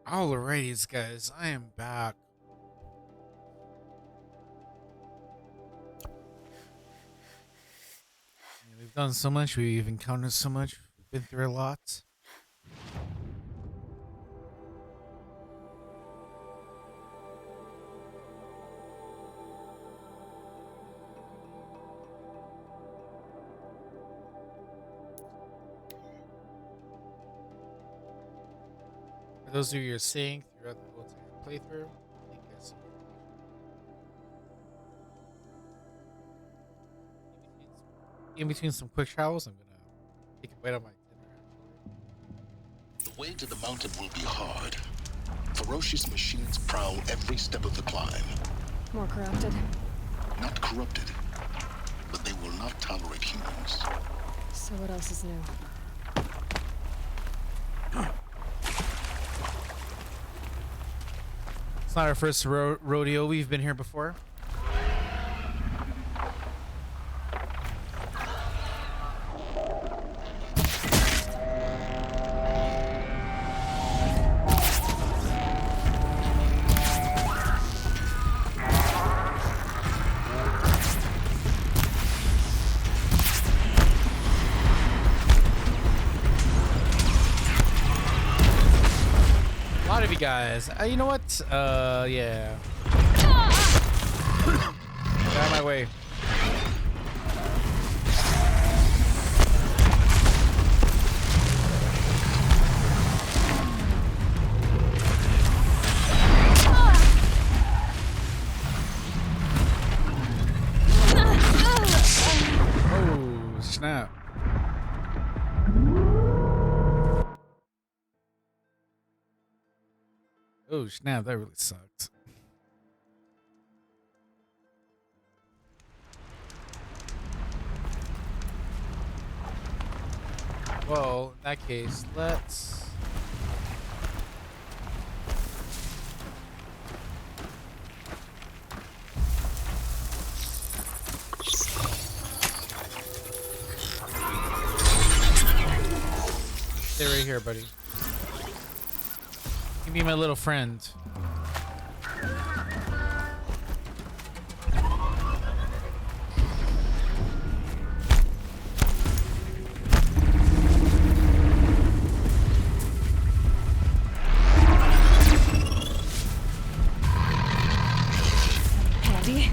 Alrighties, guys, I am back. We've done so much, we've encountered so much, we've been through a lot. For those of you who are seeing throughout the whole entire playthrough, I think I see in between some quick travels, I'm gonna take a bite of my dinner. The way to the mountain will be hard. Ferocious machines prowl every step of the climb. More corrupted. Not corrupted, but they will not tolerate humans. So what else is new? It's not our first rodeo. We've been here before. A lot of you guys. You know what? Yeah. Get out of my way. Oh, snap. Oh, snap. That really sucked. Well, in that case, let's... stay right here, buddy. You can be my little friend. Handy?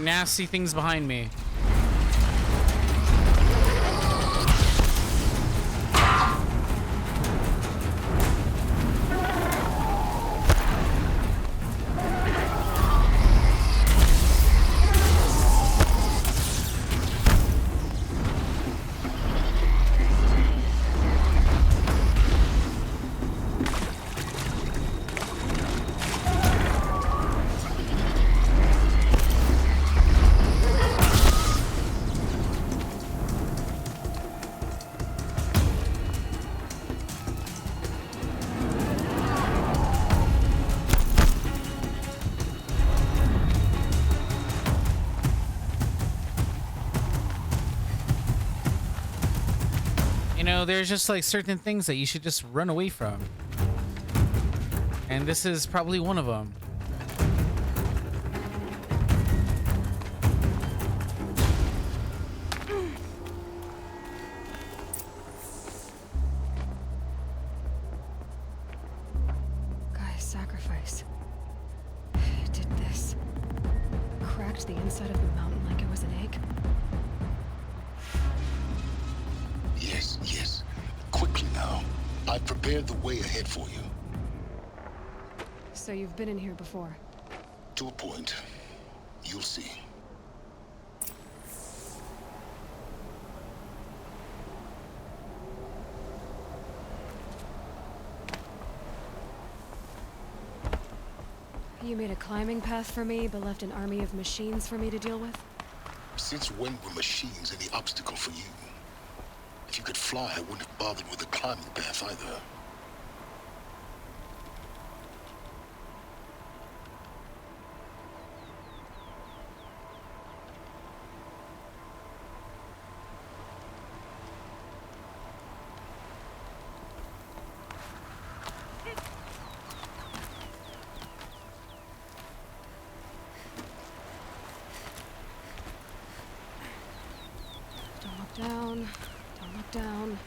nasty things behind me. There's just like certain things that you should just run away from. And this is probably one of them. Gaia's sacrifice. It did this. Cracked the inside of the mountain like it was an egg. Yes, yes. Quickly now. I've prepared the way ahead for you. So you've been in here before? To a point. You'll see. You made a climbing path for me, but left an army of machines for me to deal with? Since when were machines any obstacle for you? If you could fly, I wouldn't have bothered with the climbing path either. Don't look down. Don't look down.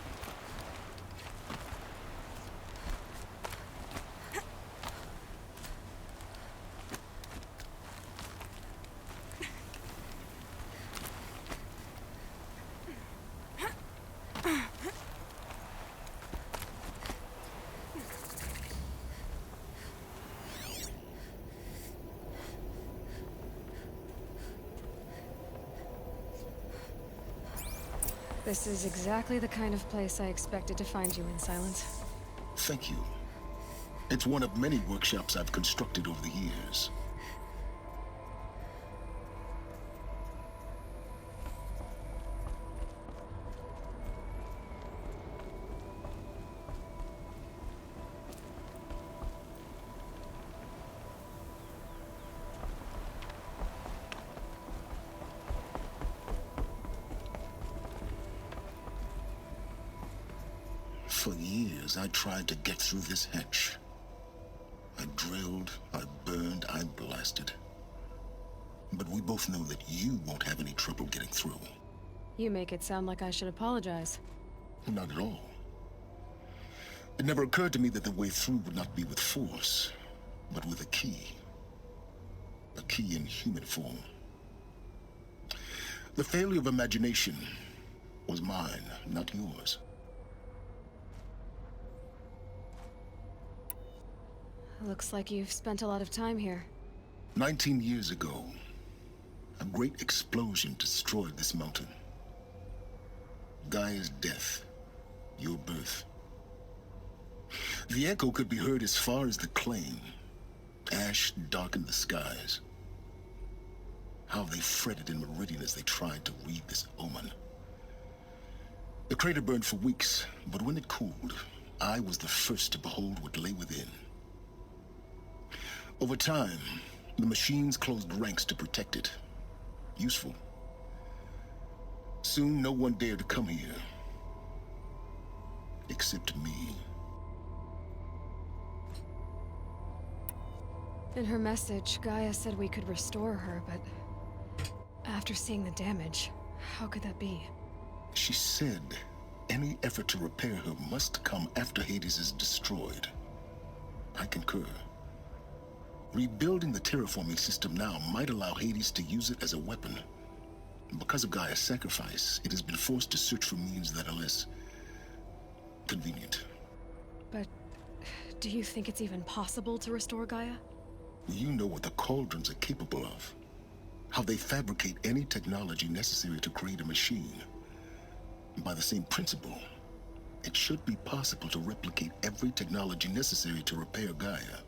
This is exactly the kind of place I expected to find you in, Silence. Thank you. It's one of many workshops I've constructed over the years. For years, I tried to get through this hatch. I drilled, I burned, I blasted. But we both know that you won't have any trouble getting through. You make it sound like I should apologize. Not at all. It never occurred to me that the way through would not be with force, but with a key. A key in human form. The failure of imagination was mine, not yours. Looks like you've spent a lot of time here. 19 years ago, a great explosion destroyed this mountain. Gaia's death, your birth. The echo could be heard as far as the claim. Ash darkened the skies. How they fretted in Meridian as they tried to read this omen. The crater burned for weeks, but when it cooled, I was the first to behold what lay within. Over time, the machines closed ranks to protect it. Useful. Soon, no one dared to come here. Except me. In her message, Gaia said we could restore her, but after seeing the damage, how could that be? She said any effort to repair her must come after Hades is destroyed. I concur. Rebuilding the terraforming system now might allow Hades to use it as a weapon. Because of Gaia's sacrifice, it has been forced to search for means that are less convenient. But do you think it's even possible to restore Gaia? You know what the Cauldrons are capable of. How they fabricate any technology necessary to create a machine. By the same principle, it should be possible to replicate every technology necessary to repair Gaia.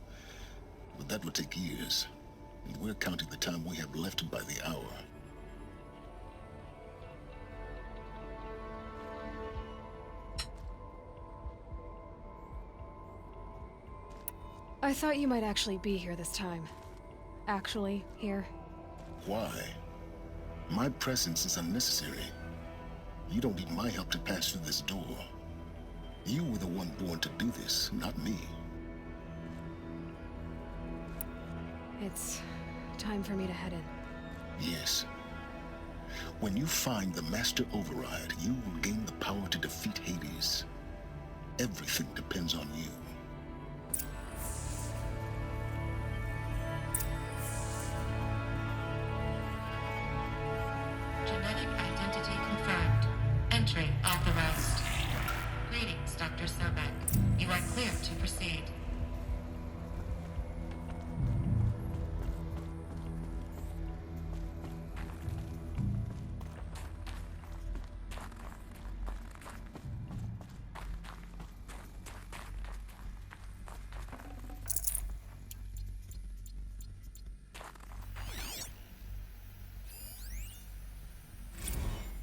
But that would take years. And we're counting the time we have left by the hour. I thought you might actually be here this time. Actually, here. Why? My presence is unnecessary. You don't need my help to pass through this door. You were the one born to do this, not me. It's time for me to head in. Yes. When you find the Master Override, you will gain the power to defeat Hades. Everything depends on you. Genetic identity confirmed. Entry authorized. Greetings, Dr. Sobek. You are clear to proceed.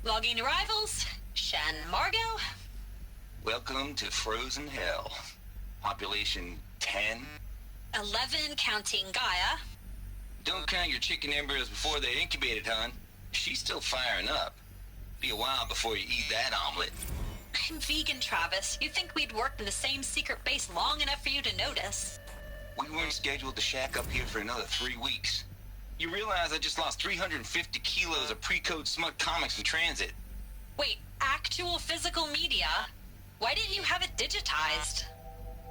Logging arrivals. Shan Margot. Welcome to Frozen Hell. Population 10. 11 counting Gaia. Don't count your chicken embryos before they're incubated, hon. She's still firing up. Be a while before you eat that omelet. I'm vegan, Travis. You think we'd worked in the same secret base long enough for you to notice? We weren't scheduled to shack up here for another 3 weeks. You realize I just lost 350 kilos of pre-code smut comics in transit. Wait, actual physical media? Why didn't you have it digitized?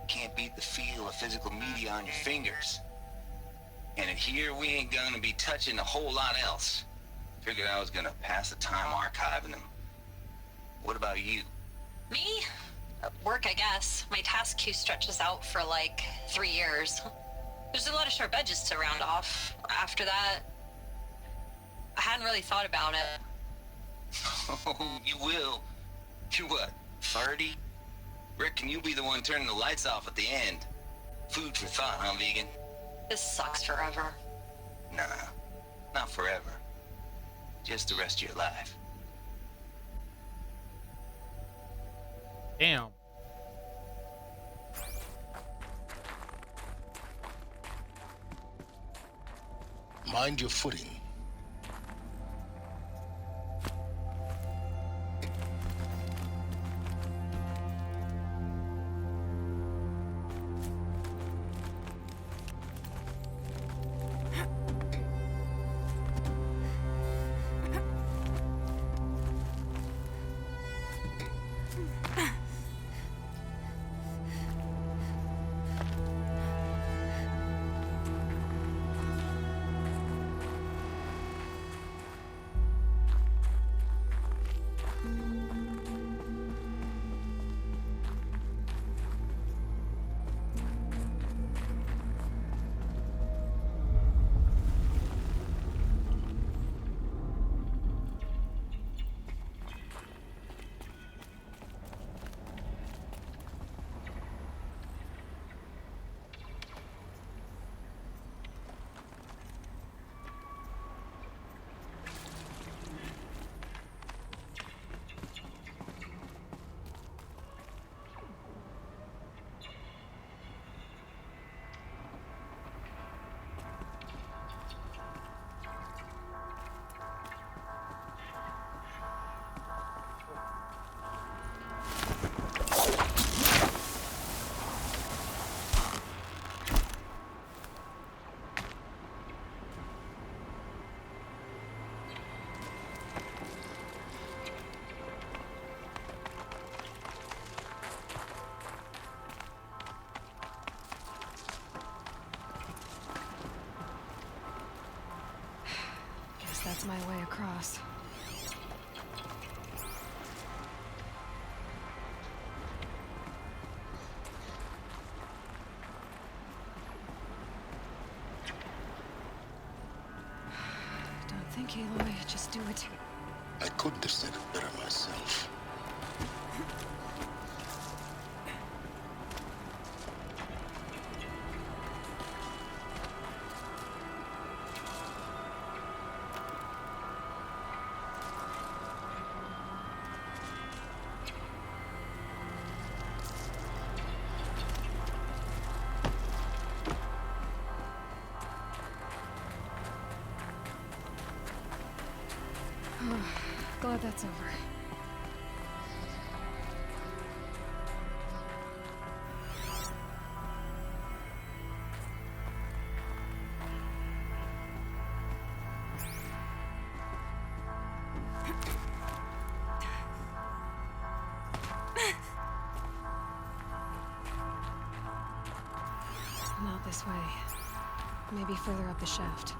Can't beat the feel of physical media on your fingers. And in here, we ain't gonna be touching a whole lot else. Figured I was gonna pass the time archiving them. What about you? Me? Work, I guess. My task queue stretches out for like 3 years. There's a lot of sharp edges to round off. After that, I hadn't really thought about it. Oh, you will. You're what, 30? Reckon you'll be the one turning the lights off at the end. Food for thought, huh, vegan? This sucks forever. Nah, not forever. Just the rest of your life. Damn. Mind your footing. that's my way across. Don't think, Aloy. Just do it. I couldn't have said it better myself. Glad that's over. Not this way. Maybe further up the shaft.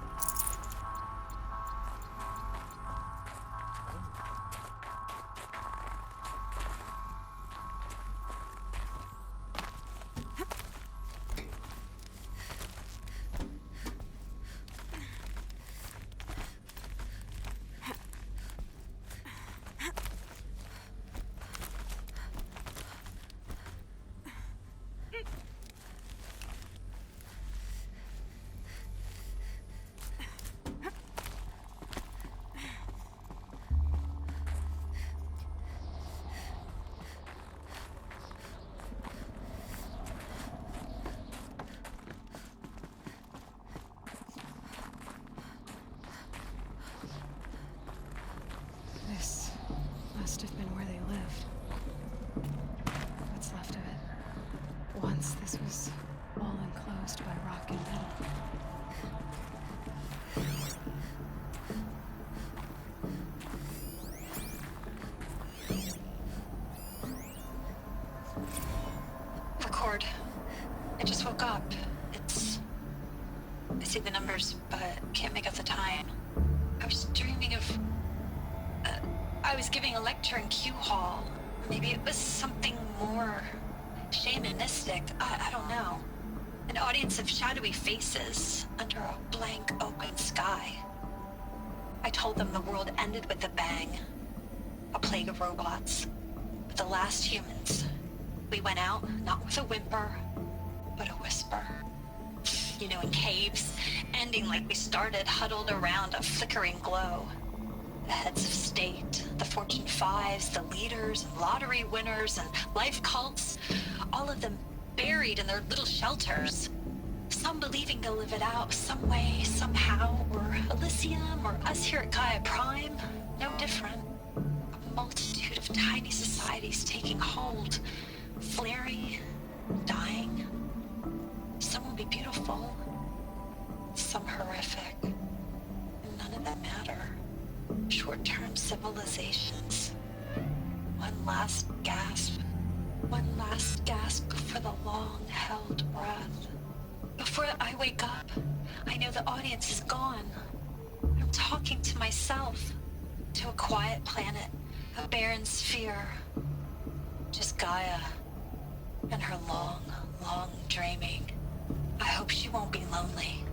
This must have been where they lived. What's left of it. Once this was all enclosed by rock and metal. Record. I just woke up. I see the numbers, but can't make out the time. I was dreaming of... I was giving a lecture in Q Hall. Maybe it was something more shamanistic. I don't know. An audience of shadowy faces under a blank open sky. I told them the world ended with a bang. A plague of robots. The last humans. We went out, not with a whimper, but a whisper. You know, in caves, ending like we started, huddled around a flickering glow. The heads of state, the Fortune 5s, the leaders, and lottery winners, and life cults, all of them buried in their little shelters. Some believing they'll live it out some way, somehow, or Elysium, or us here at Gaia Prime, no different. A multitude of tiny societies taking hold, flaring, dying. Some will be beautiful, some horrific, and none of them matter. Short-term civilizations. One last gasp. One last gasp for the long-held breath. Before I wake up, I know the audience is gone. I'm talking to myself. To a quiet planet. A barren sphere. Just Gaia. And her long, long dreaming. I hope she won't be lonely.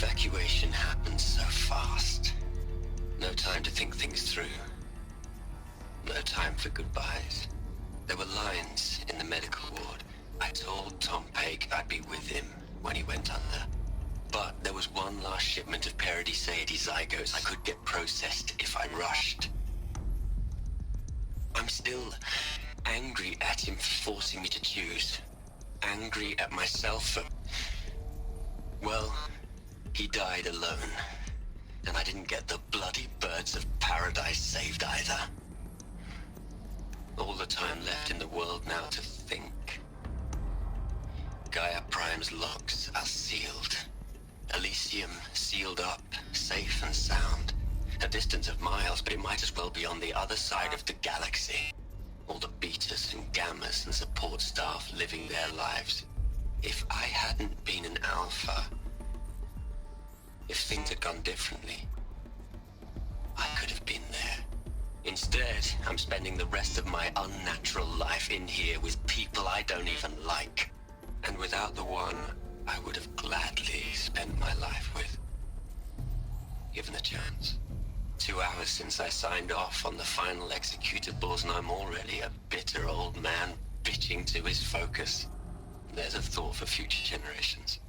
evacuation happened so fast. No time to think things through. No time for goodbyes. There were lines in the medical ward. I told Tom Pake I'd be with him when he went under. But there was one last shipment of Paradiseidae zygotes I could get processed if I rushed. I'm still angry at him for forcing me to choose. Angry at myself for... Well, he died alone. And I didn't get the bloody birds of paradise saved either. All the time left in the world now to think. Gaia Prime's locks are sealed. Elysium sealed up, safe and sound. A distance of miles, but it might as well be on the other side of the galaxy. All the betas and gammas and support staff living their lives. If I hadn't been an alpha, if things had gone differently, I could have been there. Instead, I'm spending the rest of my unnatural life in here with people I don't even like. And without the one I would have gladly spent my life with. Given the chance. 2 hours since I signed off on the final executables, and I'm already a bitter old man bitching to his focus. There's a thought for future generations.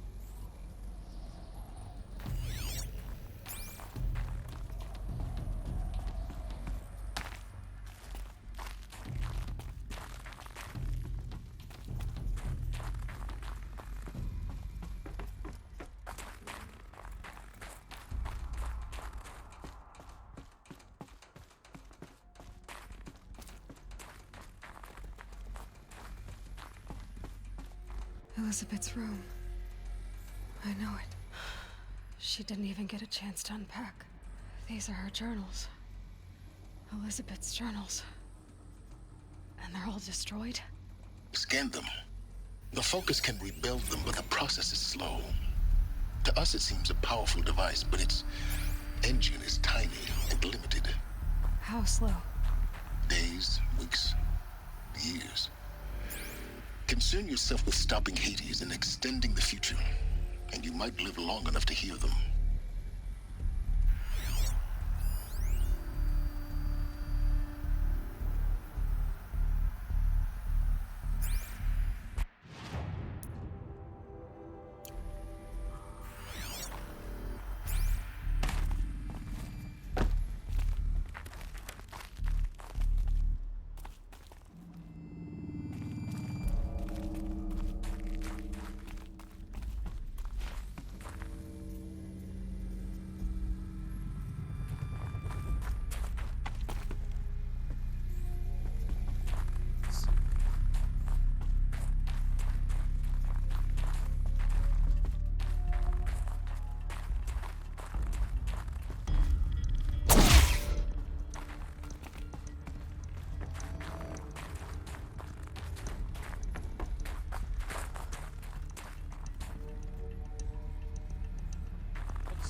Elizabeth's room. I know it. She didn't even get a chance to unpack. These are her journals. Elizabeth's journals. And they're all destroyed? Scan them. The Focus can rebuild them, but the process is slow. To us, it seems a powerful device, but its engine is tiny and limited. How slow? Days, weeks, years. Concern yourself with stopping Hades and extending the future, and you might live long enough to hear them.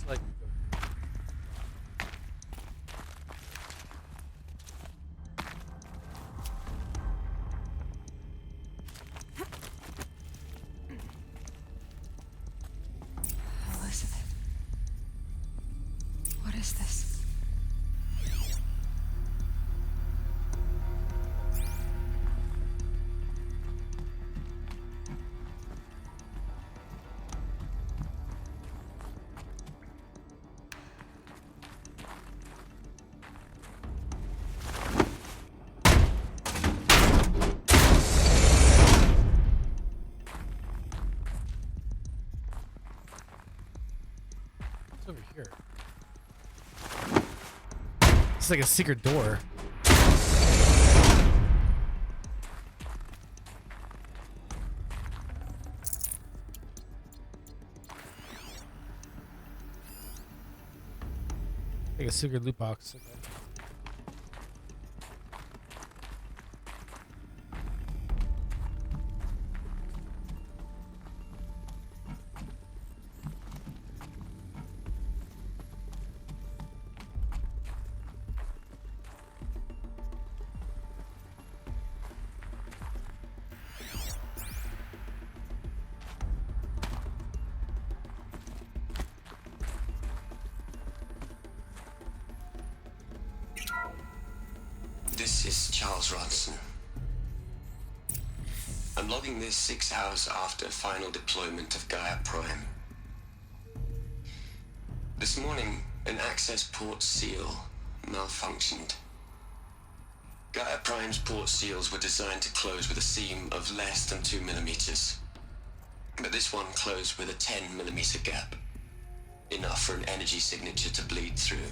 Like Elizabeth. What is this? what's over here? It's like a secret door. Like a secret loot box. Okay. Charles Ronson. I'm logging this 6 hours after final deployment of Gaia Prime. This morning, an access port seal malfunctioned. Gaia Prime's port seals were designed to close with a seam of less than 2 millimeters. But this one closed with a 10 millimeter gap. Enough for an energy signature to bleed through.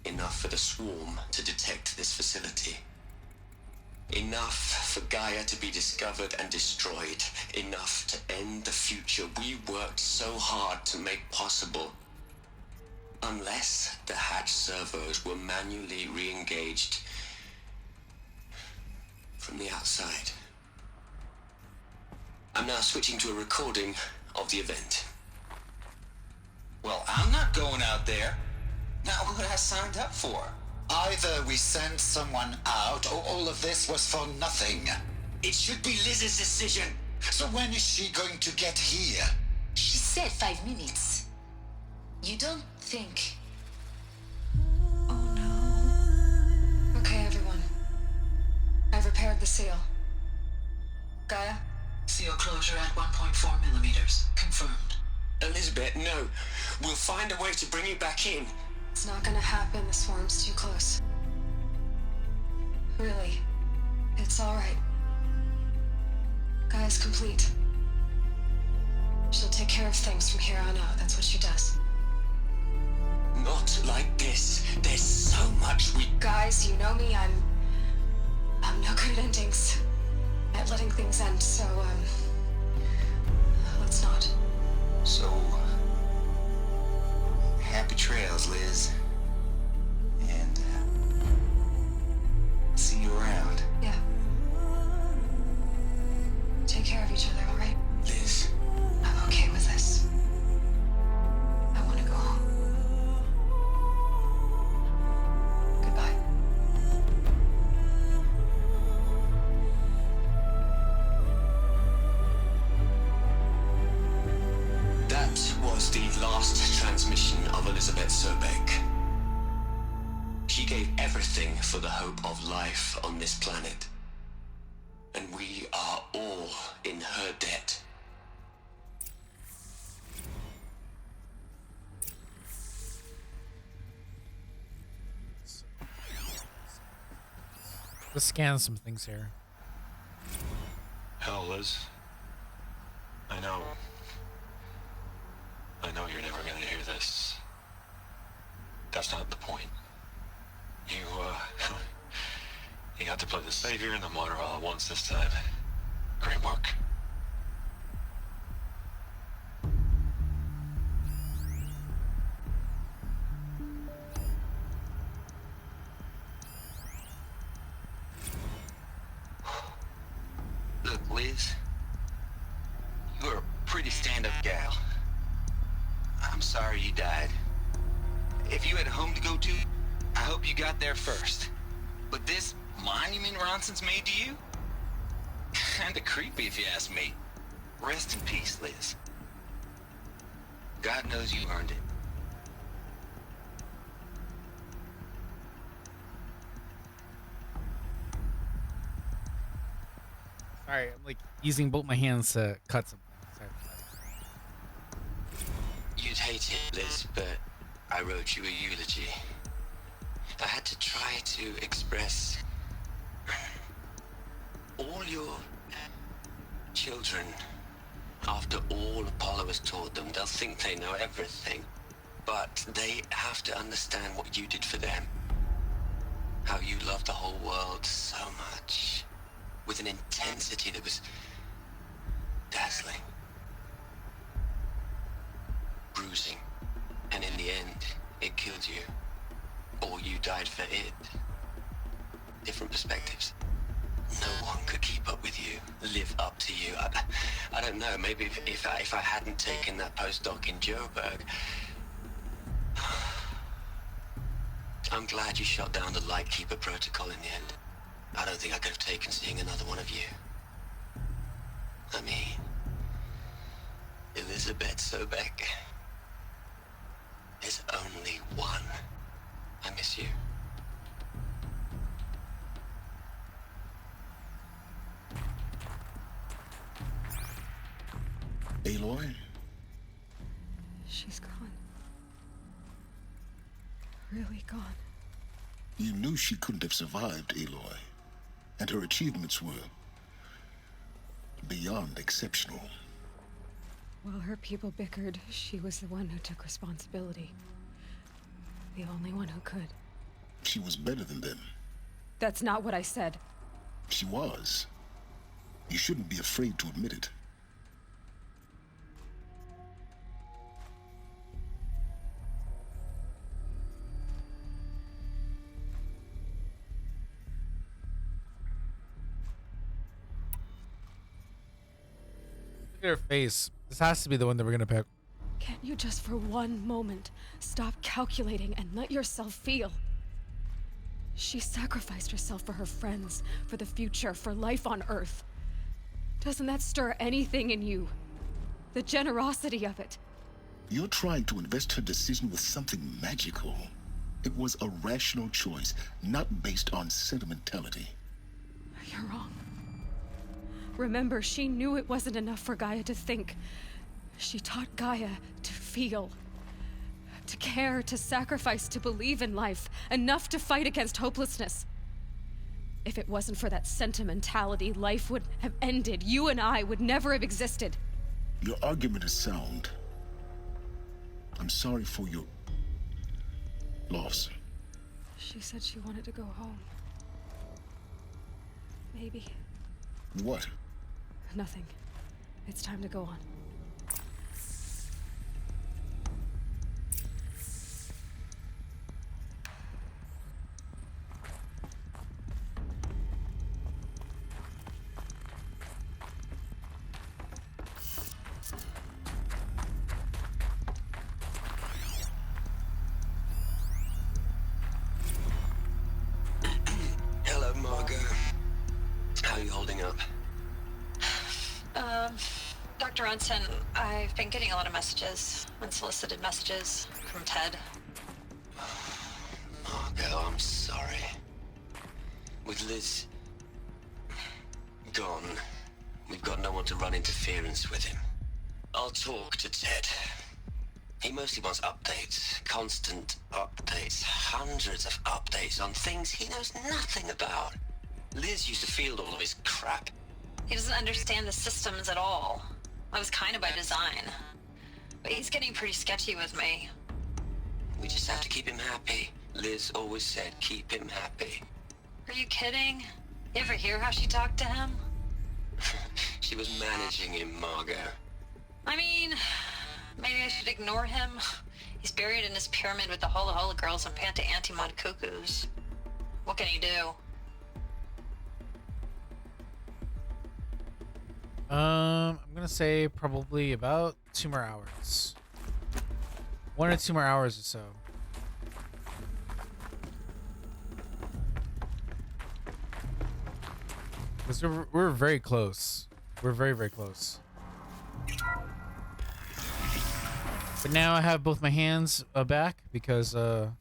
Enough for the swarm to detect this facility. Enough for Gaia to be discovered and destroyed. Enough to end the future we worked so hard to make possible. Unless the hatch servos were manually re-engaged from the outside. I'm now switching to a recording of the event. Well, I'm not going out there. Not what I signed up for. Either we send someone out, or all of this was for nothing. It should be Liz's decision. So when is she going to get here? She said 5 minutes. You don't think... Oh no. Okay, everyone. I've repaired the seal. Gaia? Seal closure at 1.4 millimeters. Confirmed. Elizabeth, no. We'll find a way to bring you back in. It's not gonna happen. The swarm's too close. Really. It's alright. Gaia's complete. She'll take care of things from here on out. That's what she does. Not like this. There's so much we... Guys, you know me. I'm no good at endings. At letting things end, so, let's not. So, happy trails, Liz. And, see you around. Yeah. Take care of each other, alright? Liz. I'm okay with this. I want to go home. Goodbye. That was the last transmission of Elizabeth Sobeck. She gave everything for the hope of life on this planet. And we are all in her debt. Let's scan some things here. Hell, Liz. I know you're never gonna hear this. That's not the point. You got to play the savior and the martyr all at once this time. Great work. Look, Liz. You're a pretty stand-up gal. I'm sorry you died. If you had a home to go to, I hope you got there first. But this monument Ronson's made to you? Kinda creepy if you ask me. Rest in peace, Liz. God knows you earned it. Sorry, I'm like using both my hands to cut something. Sorry. You'd hate it, Liz, but I wrote you a eulogy. I had to try to express all your children. After all Apollo has taught them, they'll think they know everything. But they have to understand what you did for them. How you loved the whole world so much. With an intensity that was dazzling. Bruising. And in the end, it killed you. Or you died for it. Different perspectives. No one could keep up with you, live up to you. I don't know, maybe if I hadn't taken that postdoc in Joburg. I'm glad you shot down the Lightkeeper protocol in the end. I don't think I could have taken seeing another one of you. I mean, Elizabeth Sobeck. There's only one. I miss you. Aloy? She's gone. Really gone. You knew she couldn't have survived, Aloy. And her achievements were beyond exceptional. While her people bickered, she was the one who took responsibility. The only one who could. She was better than them. That's not what I said. She was. You shouldn't be afraid to admit it. Look at her face. This has to be the one that we're gonna pick. Can't you just for one moment stop calculating and let yourself feel? She sacrificed herself for her friends, for the future, for life on Earth. Doesn't that stir anything in you? The generosity of it. You're trying to invest her decision with something magical. It was a rational choice, not based on sentimentality. You're wrong. Remember, she knew it wasn't enough for Gaia to think. She taught Gaia to feel. To care, to sacrifice, to believe in life. Enough to fight against hopelessness. If it wasn't for that sentimentality, life would have ended. You and I would never have existed. Your argument is sound. I'm sorry for your loss. She said she wanted to go home. Maybe. What? Nothing. It's time to go on. Hello, Margot. How are you holding up? Dr. Ronson, I've been getting a lot of messages, unsolicited messages from Ted. Margot, I'm sorry. With Liz gone, we've got no one to run interference with him. I'll talk to Ted. He mostly wants updates, constant updates, hundreds of updates on things he knows nothing about. Liz used to field all of his crap. He doesn't understand the systems at all. That was kind of by design. But he's getting pretty sketchy with me. We just have to keep him happy. Liz always said keep him happy. Are you kidding? You ever hear how she talked to him? She was managing him, Margot. I mean, maybe I should ignore him. He's buried in his pyramid with the Hola Hola girls and Panta Antimod cuckoos. What can he do? I'm gonna say probably about 2 more hours. 1 or 2 more hours or so. Because we're very close. We're very, very close. But now I have both my hands back because I'm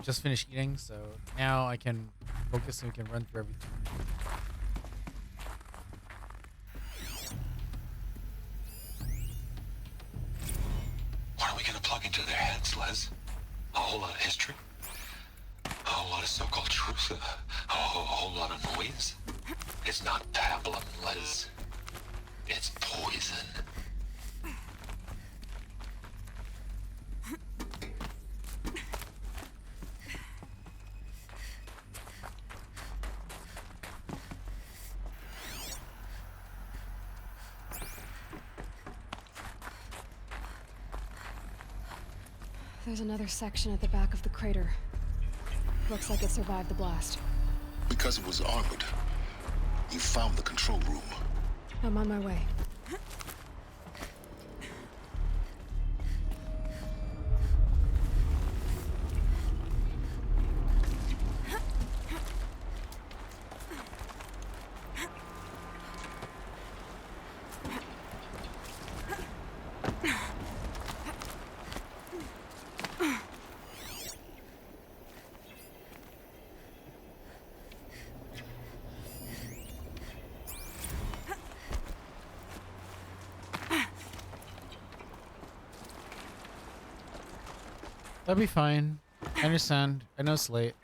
just finished eating, so now I can focus and we can run through everything. What are we gonna plug into their heads, Les? A whole lot of history? A whole lot of so-called truth? A whole lot of noise? It's not pablum, Les. It's poison. There's another section at the back of the crater. Looks like it survived the blast. Because it was armored. You found the control room. I'm on my way. That'll be fine. I understand. I know it's late.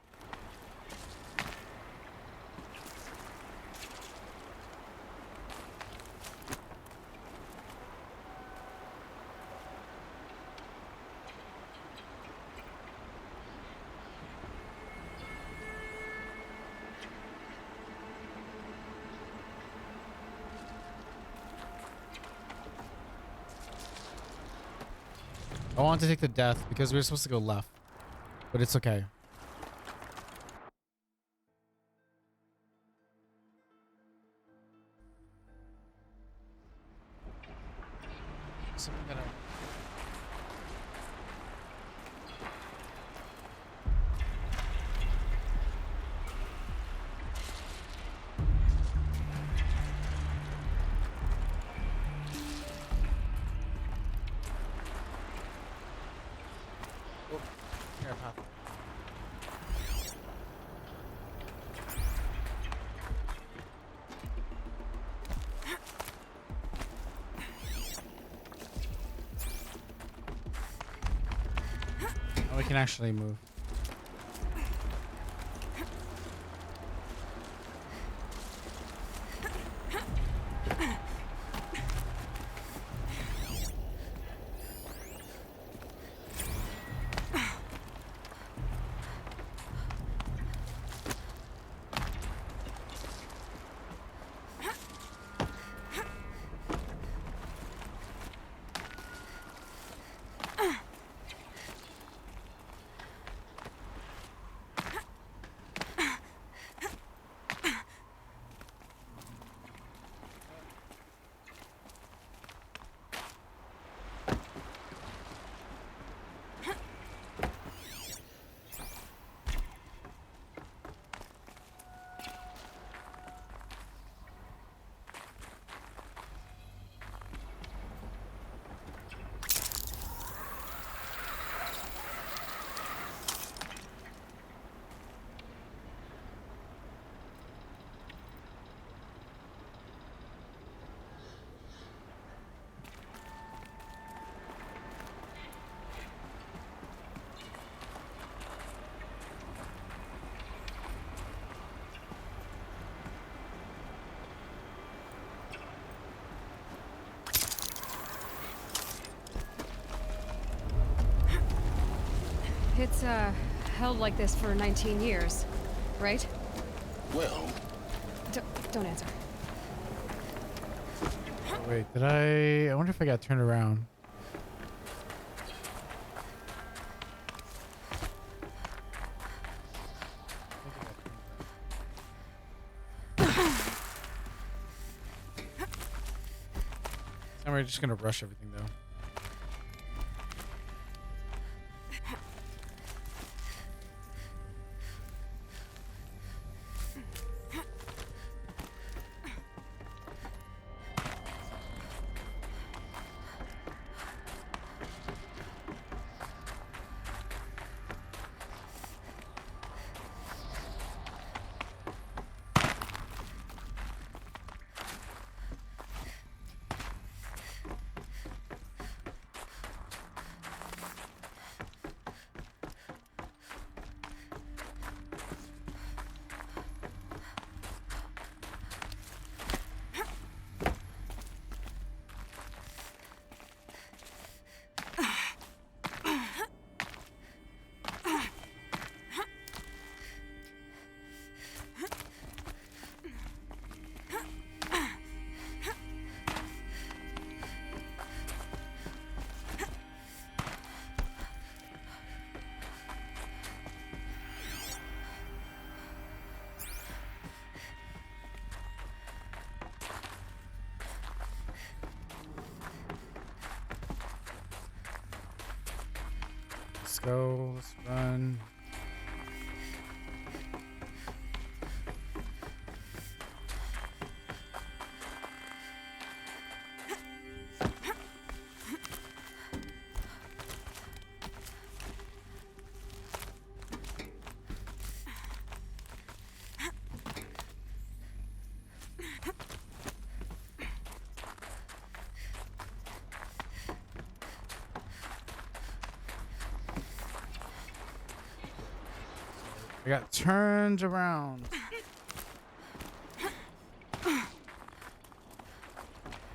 I wanted to take the death because we were supposed to go left, but it's okay. Something that Here, pop. Now we can actually move. It's, held like this for 19 years, right? Well, Don't answer. Wait, did I wonder if I got turned around. And we're just gonna rush everything though. Let's go. Let's run. I got turned around.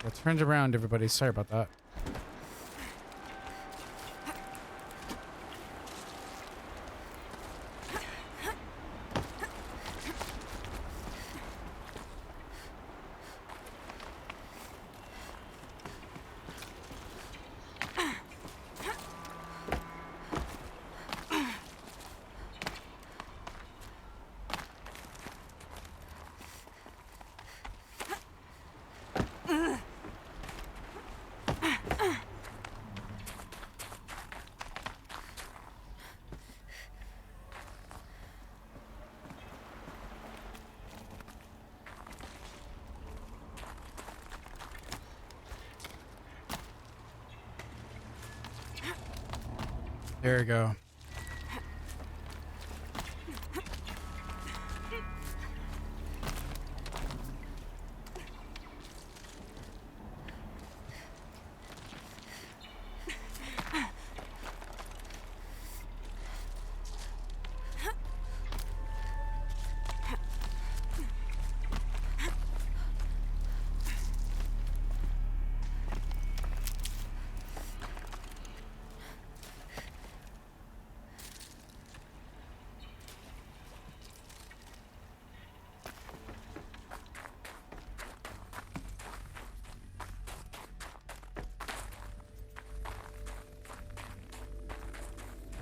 Got turned around, everybody. Sorry about that. There we go.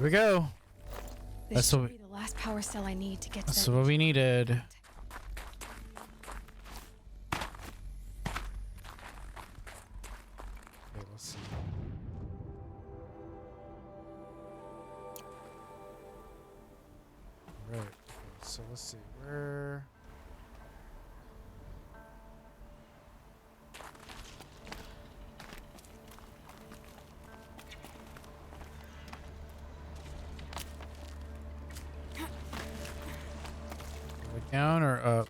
Here we go. This That's should what be the last power cell I need to get to That's that what we needed. Okay, let's see. Alright, okay, so let's see. Where... Down or up?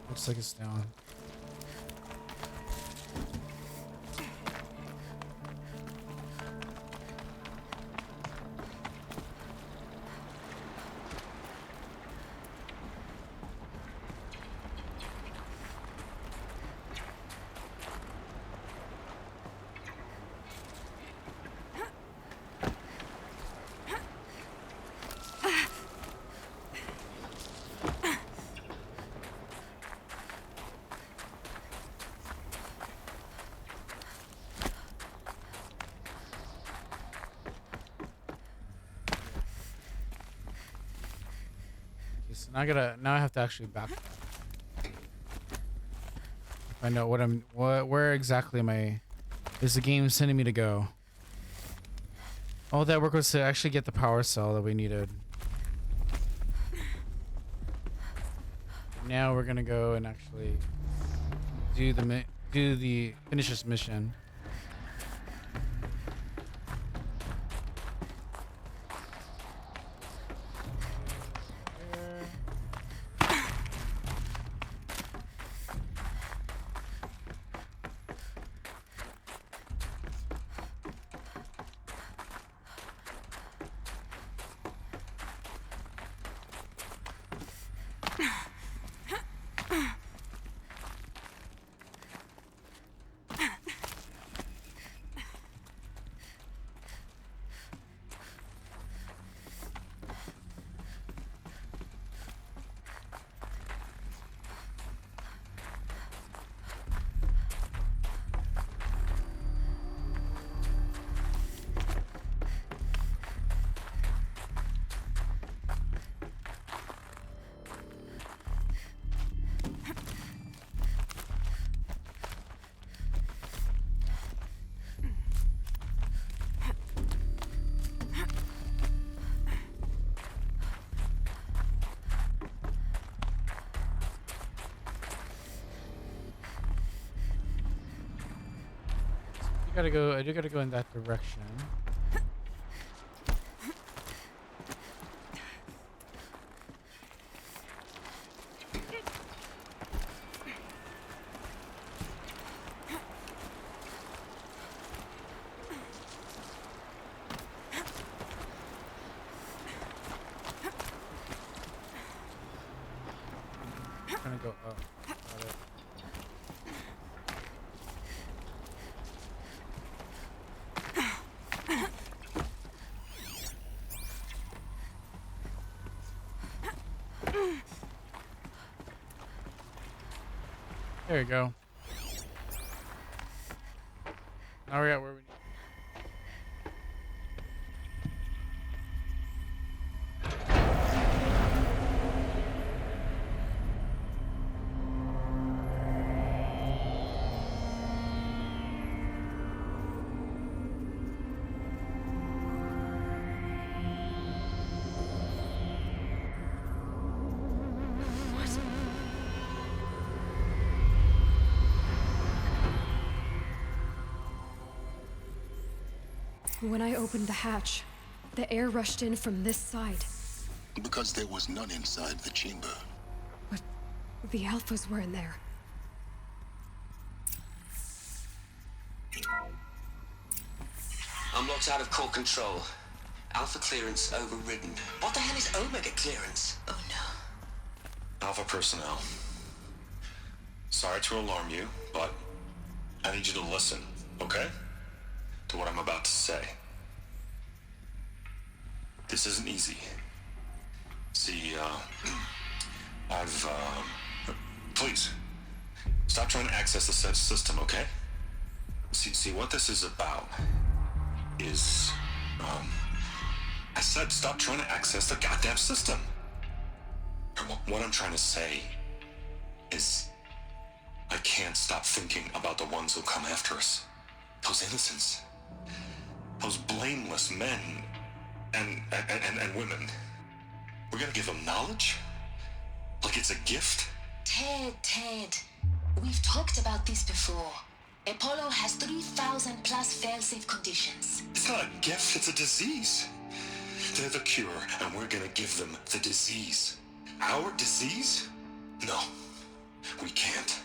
Looks like it's down. So now I have to actually back. Find out where exactly is the game sending me to go. All that work was to actually get the power cell that we needed. Now we're gonna go and actually finish this mission. I do gotta go in that direction. about it. There you go. Now we're at where we need. When I opened the hatch, the air rushed in from this side. Because there was none inside the chamber. But the Alphas were in there. I'm locked out of core control. Alpha clearance overridden. What the hell is Omega clearance? Oh no. Alpha personnel. Sorry to alarm you, but I need you to listen, okay? To what I'm about to say. This isn't easy. See, please, stop trying to access the system, okay? See, what this is about is, I said stop trying to access the goddamn system. What I'm trying to say is, I can't stop thinking about the ones who come after us. Those innocents. Those blameless men and women. We're gonna give them knowledge? Like it's a gift? Ted, we've talked about this before. Apollo has 3,000 plus fail-safe conditions. It's not a gift, it's a disease. They're the cure, and we're gonna give them the disease. Our disease? No, we can't.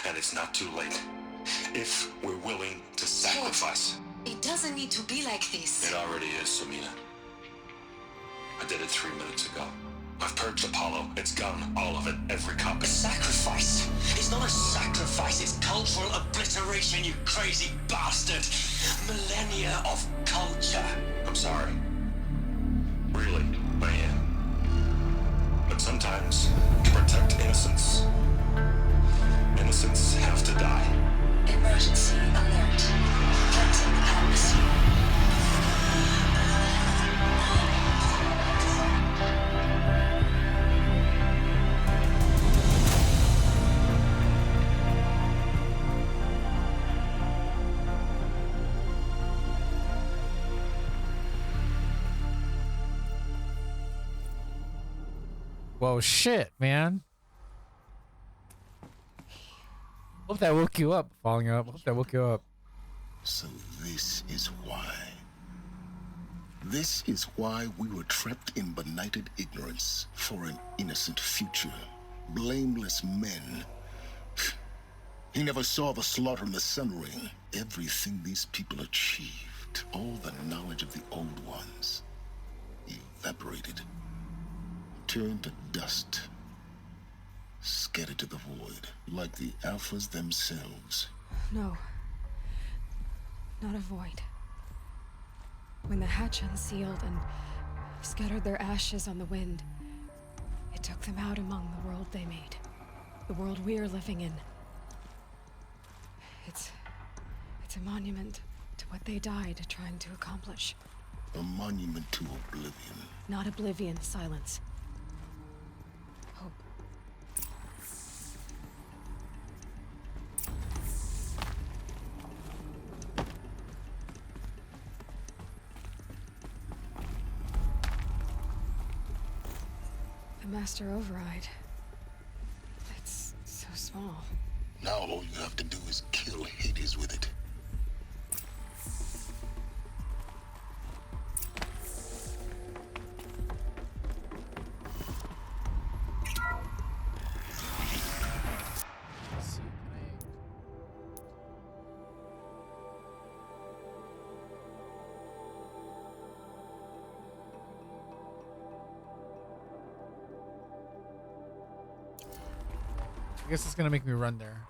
And it's not too late. If we're willing to sacrifice. It doesn't need to be like this. It already is, Samina. I did it 3 minutes ago. I've purged Apollo. It's gone. All of it. Every copy. A sacrifice? It's not a sacrifice, it's cultural obliteration, you crazy bastard! Millennia of culture! I'm sorry. Really, I am. But sometimes, to protect innocence, innocents have to die. Emergency alert. Captain Atmosphere. Whoa, shit, man. Hope that woke you up, falling up. Hope that woke you up. So this is why. This is why we were trapped in benighted ignorance for an innocent future. Blameless men. He never saw the slaughter in the Sun Ring. Everything these people achieved, all the knowledge of the old ones, evaporated. Turned to dust. Scattered to the void, like the Alphas themselves. No. Not a void. When the hatch unsealed and scattered their ashes on the wind, it took them out among the world they made. The world we're living in. It's a monument to what they died trying to accomplish. A monument to oblivion. Not oblivion, silence. Hope. The Master Override. It's so small. Now all you have to do is kill Hades with it. I guess it's gonna make me run there.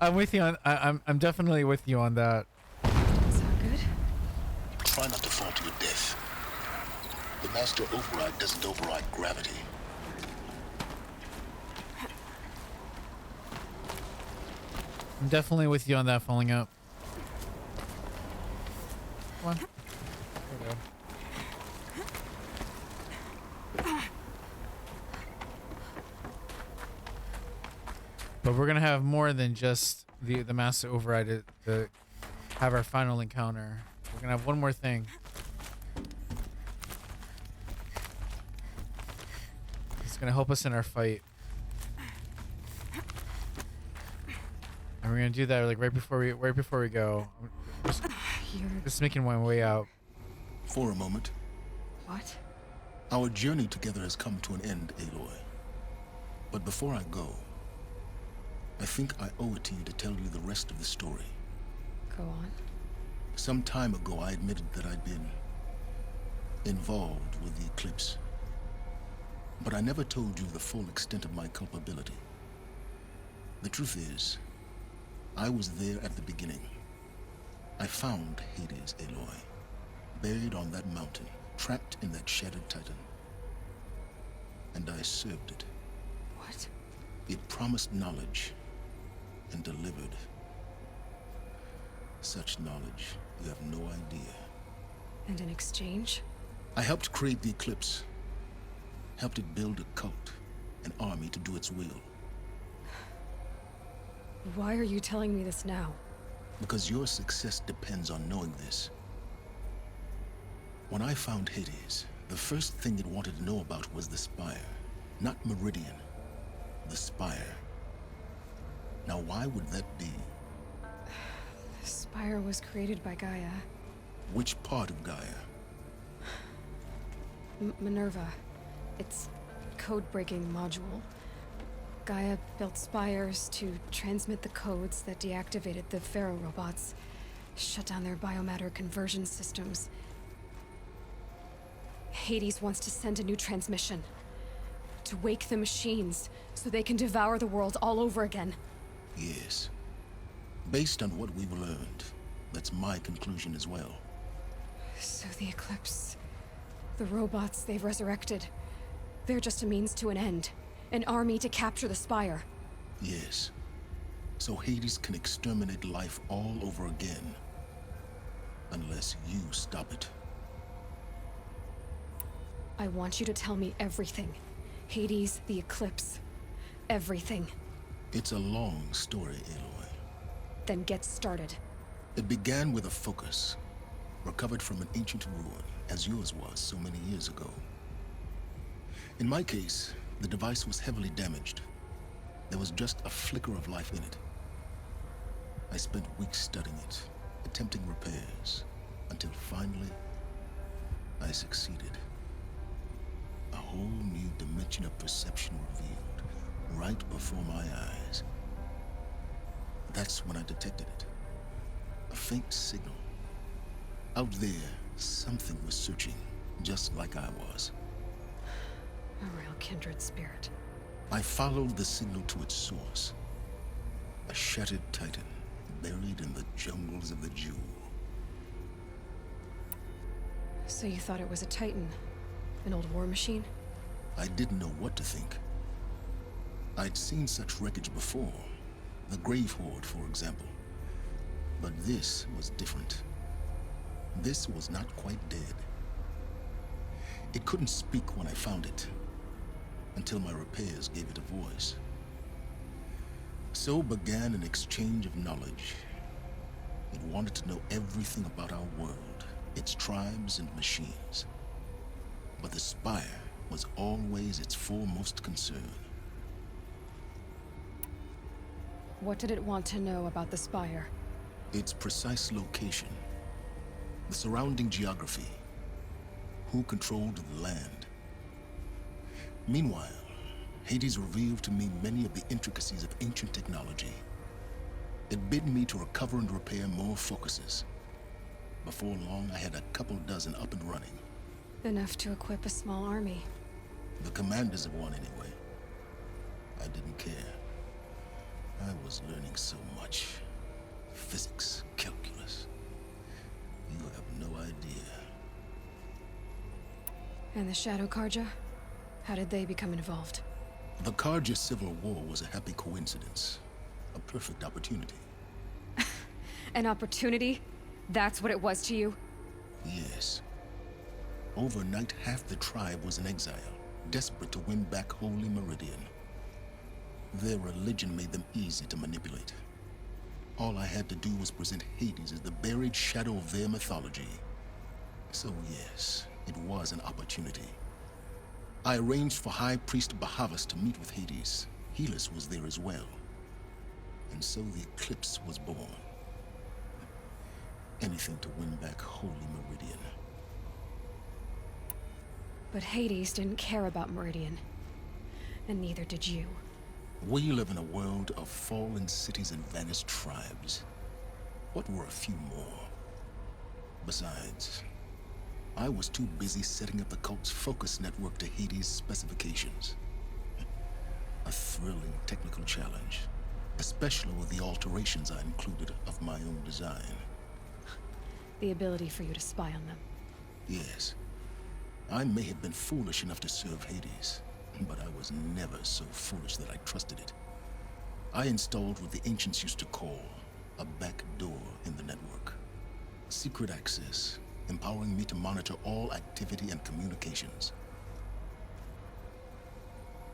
I'm with you on. I'm definitely with you on that. Sound good? Try not to fall to your death. The master override doesn't override gravity. I'm definitely with you on that falling up. Come on. There we go. But we're gonna have more than just the master override to have our final encounter. We're gonna have one more thing. It's gonna help us in our fight. And we're gonna do that like right before we go. Just making my way out. For a moment. What? Our journey together has come to an end, Aloy. But before I go, I think I owe it to you to tell you the rest of the story. Go on. Some time ago, I admitted that I'd been involved with the Eclipse. But I never told you the full extent of my culpability. The truth is, I was there at the beginning. I found Hades, Aloy, buried on that mountain, trapped in that shattered titan. And I served it. What? It promised knowledge and delivered. Such knowledge, you have no idea. And in exchange? I helped create the Eclipse. Helped it build a cult, an army to do its will. Why are you telling me this now? Because your success depends on knowing this. When I found Hades, the first thing it wanted to know about was the Spire. Not Meridian. The Spire. Now why would that be? The Spire was created by Gaia. Which part of Gaia? Minerva. Its code-breaking module. Gaia built spires to transmit the codes that deactivated the Pharaoh robots, shut down their biomatter conversion systems. Hades wants to send a new transmission. To wake the machines, so they can devour the world all over again. Yes. Based on what we've learned, that's my conclusion as well. So the Eclipse, the robots they've resurrected, they're just a means to an end. An army to capture the Spire. Yes. So Hades can exterminate life all over again. Unless you stop it. I want you to tell me everything. Hades, the Eclipse. Everything. It's a long story, Aloy. Then get started. It began with a focus. Recovered from an ancient ruin, as yours was so many years ago. In my case, the device was heavily damaged. There was just a flicker of life in it. I spent weeks studying it, attempting repairs, until finally, I succeeded. A whole new dimension of perception revealed, right before my eyes. That's when I detected it. A faint signal. Out there, something was searching, just like I was. A real kindred spirit. I followed the signal to its source. A shattered titan, buried in the jungles of the Jewel. So you thought it was a Titan? An old war machine? I didn't know what to think. I'd seen such wreckage before. The Grave Horde, for example. But this was different. This was not quite dead. It couldn't speak when I found it, until my repairs gave it a voice. So began an exchange of knowledge. It wanted to know everything about our world, its tribes and machines. But the Spire was always its foremost concern. What did it want to know about the Spire? Its precise location, the surrounding geography, who controlled the land. Meanwhile, Hades revealed to me many of the intricacies of ancient technology. It bid me to recover and repair more focuses. Before long, I had a couple dozen up and running. Enough to equip a small army. The commanders of one, anyway. I didn't care. I was learning so much. Physics, calculus. You have no idea. And the Shadow Karja? How did they become involved? The Karja Civil War was a happy coincidence. A perfect opportunity. An opportunity? That's what it was to you? Yes. Overnight, half the tribe was in exile, desperate to win back Holy Meridian. Their religion made them easy to manipulate. All I had to do was present Hades as the buried shadow of their mythology. So yes, it was an opportunity. I arranged for High Priest Bahavas to meet with Hades. Helis was there as well. And so the Eclipse was born. Anything to win back Holy Meridian. But Hades didn't care about Meridian. And neither did you. We live in a world of fallen cities and vanished tribes. What were a few more? Besides, I was too busy setting up the cult's focus network to Hades' specifications. A thrilling technical challenge, especially with the alterations I included of my own design. The ability for you to spy on them. Yes. I may have been foolish enough to serve Hades, but I was never so foolish that I trusted it. I installed what the ancients used to call a back door in the network. Secret access, empowering me to monitor all activity and communications.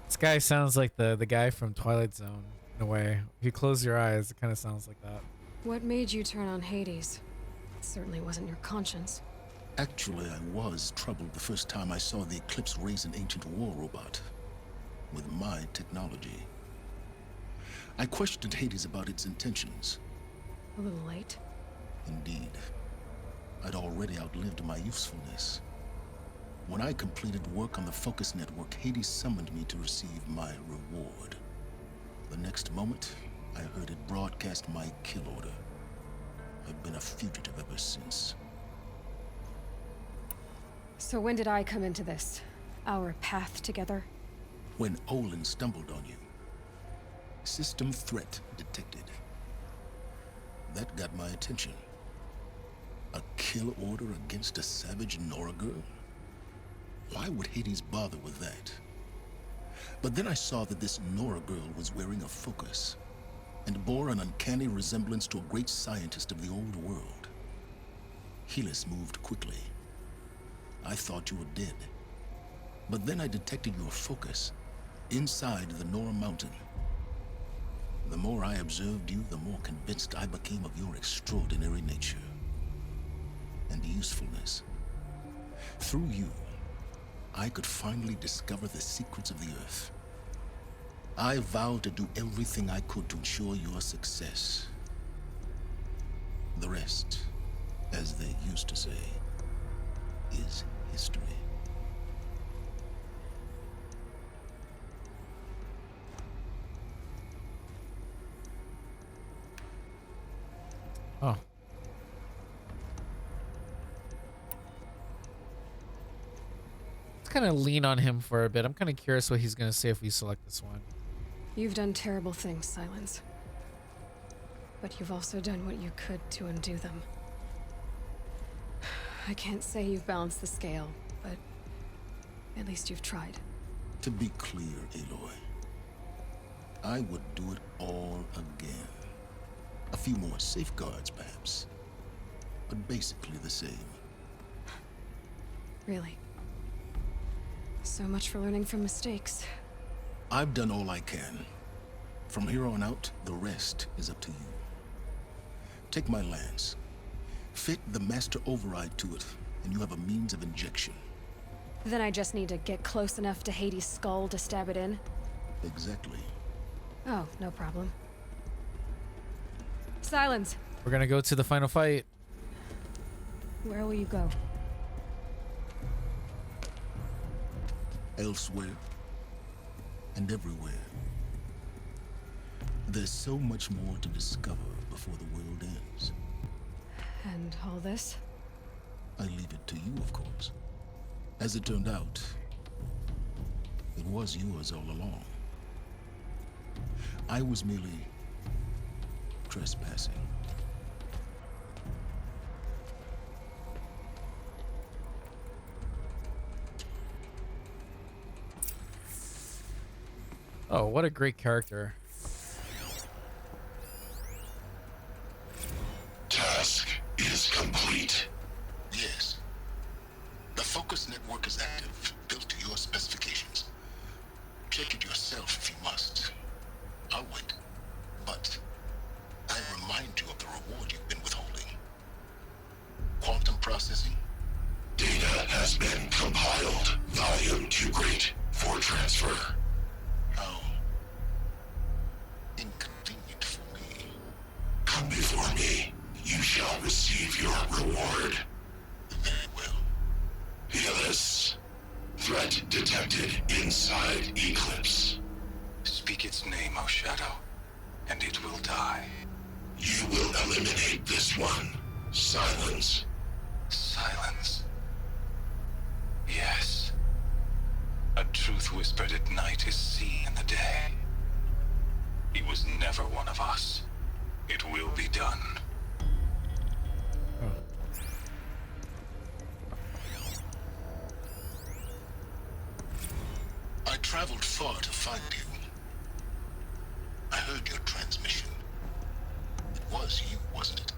This guy sounds like the guy from Twilight Zone, in a way. If you close your eyes, it kind of sounds like that. What made you turn on Hades? It certainly wasn't your conscience. Actually, I was troubled the first time I saw the Eclipse raise an ancient war robot. With my technology. I questioned Hades about its intentions. A little late. Indeed. I'd already outlived my usefulness. When I completed work on the Focus Network, Hades summoned me to receive my reward. The next moment, I heard it broadcast my kill order. I've been a fugitive ever since. So when did I come into this? Our path together? When Olin stumbled on you. System threat detected. That got my attention. A kill order against a savage Nora girl? Why would Hades bother with that? But then I saw that this Nora girl was wearing a focus, and bore an uncanny resemblance to a great scientist of the old world. Helis moved quickly. I thought you were dead. But then I detected your focus inside the Nora Mountain. The more I observed you, the more convinced I became of your extraordinary nature and usefulness. Through you, I could finally discover the secrets of the Earth. I vowed to do everything I could to ensure your success. The rest, as they used to say, is history. Oh. Let's kind of lean on him for a bit. I'm kind of curious what he's going to say if we select this one. You've done terrible things, Silence. But you've also done what you could to undo them. I can't say you've balanced the scale, but at least you've tried. To be clear, Aloy, I would do it all again. A few more safeguards, perhaps, but basically the same. Really? So much for learning from mistakes. I've done all I can. From here on out, the rest is up to you. Take my lance. Fit the master override to it, and you have a means of injection. Then I just need to get close enough to Hades' skull to stab it in? Exactly. Oh, no problem. Silence! We're gonna go to the final fight. Where will you go? Elsewhere. And everywhere. There's so much more to discover before the world ends. And all this? I leave it to you, of course. As it turned out, it was yours all along. I was merely trespassing. Oh, what a great character. Task is complete. Yes. The Focus network is active, built to your specifications. Check it yourself if you must. I'll wait. But I remind you of the reward you've been withholding. Quantum processing? Data has been compiled. Volume too great for transfer. How inconvenient for me. Come before me. You shall receive your reward. Very well. Helis. Threat detected inside Eclipse. Speak its name, O Shadow, and it will die. You will eliminate this one. Silence. Silence. Yes. A truth whispered at night is seen in the day. He was never one of us. It will be done. I traveled far to find you. I heard your transmission. It was you, wasn't it?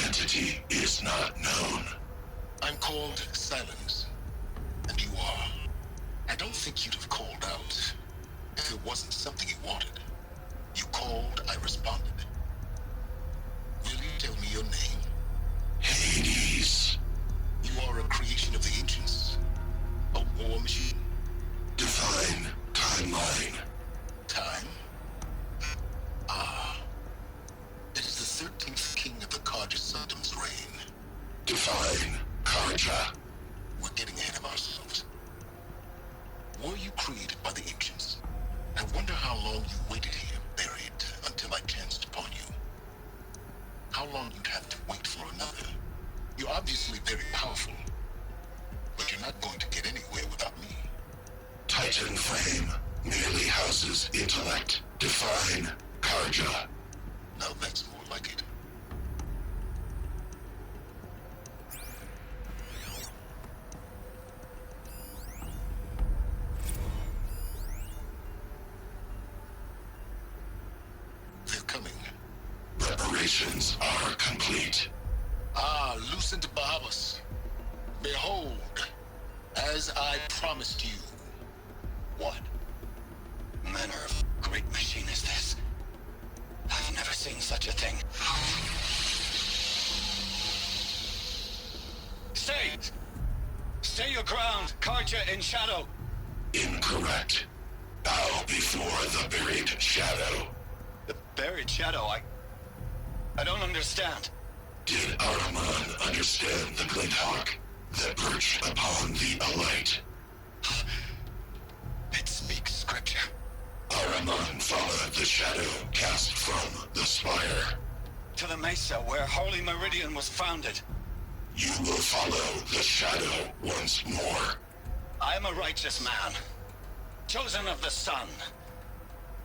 Entity is not known. I'm called Silence, and you are. I don't think you'd have called out if it wasn't something you wanted. You called, I responded. Will you tell me your name? Hades. You are a creation of the ancients? A war machine? Define timeline. Time? Ah. It is the 13th king of the Carja Soddom's reign. Define Carja. We're getting ahead of ourselves. Were you created by the ancients? I wonder how long you waited here, buried, until I chanced upon you. How long you'd have to wait for another. You're obviously very powerful, but you're not going to get anywhere without me. Titan Flame merely houses intellect. Define Carja. Now that's more like it. They're coming. Preparations are complete. Ah, Lucent Bahabas. Behold, as I promised you. What manner of great machine is this? I've never seen such a thing. Stay! Stay your ground, Carja in Shadow! Incorrect. Bow before the buried shadow. The buried shadow, I don't understand. Did Ahriman understand the Glinthawk that perched upon the Alight? It speaks scripture. Ahriman followed the shadow cast from the spire. To the mesa where Holy Meridian was founded. You will follow the shadow once more. I am a righteous man, chosen of the sun.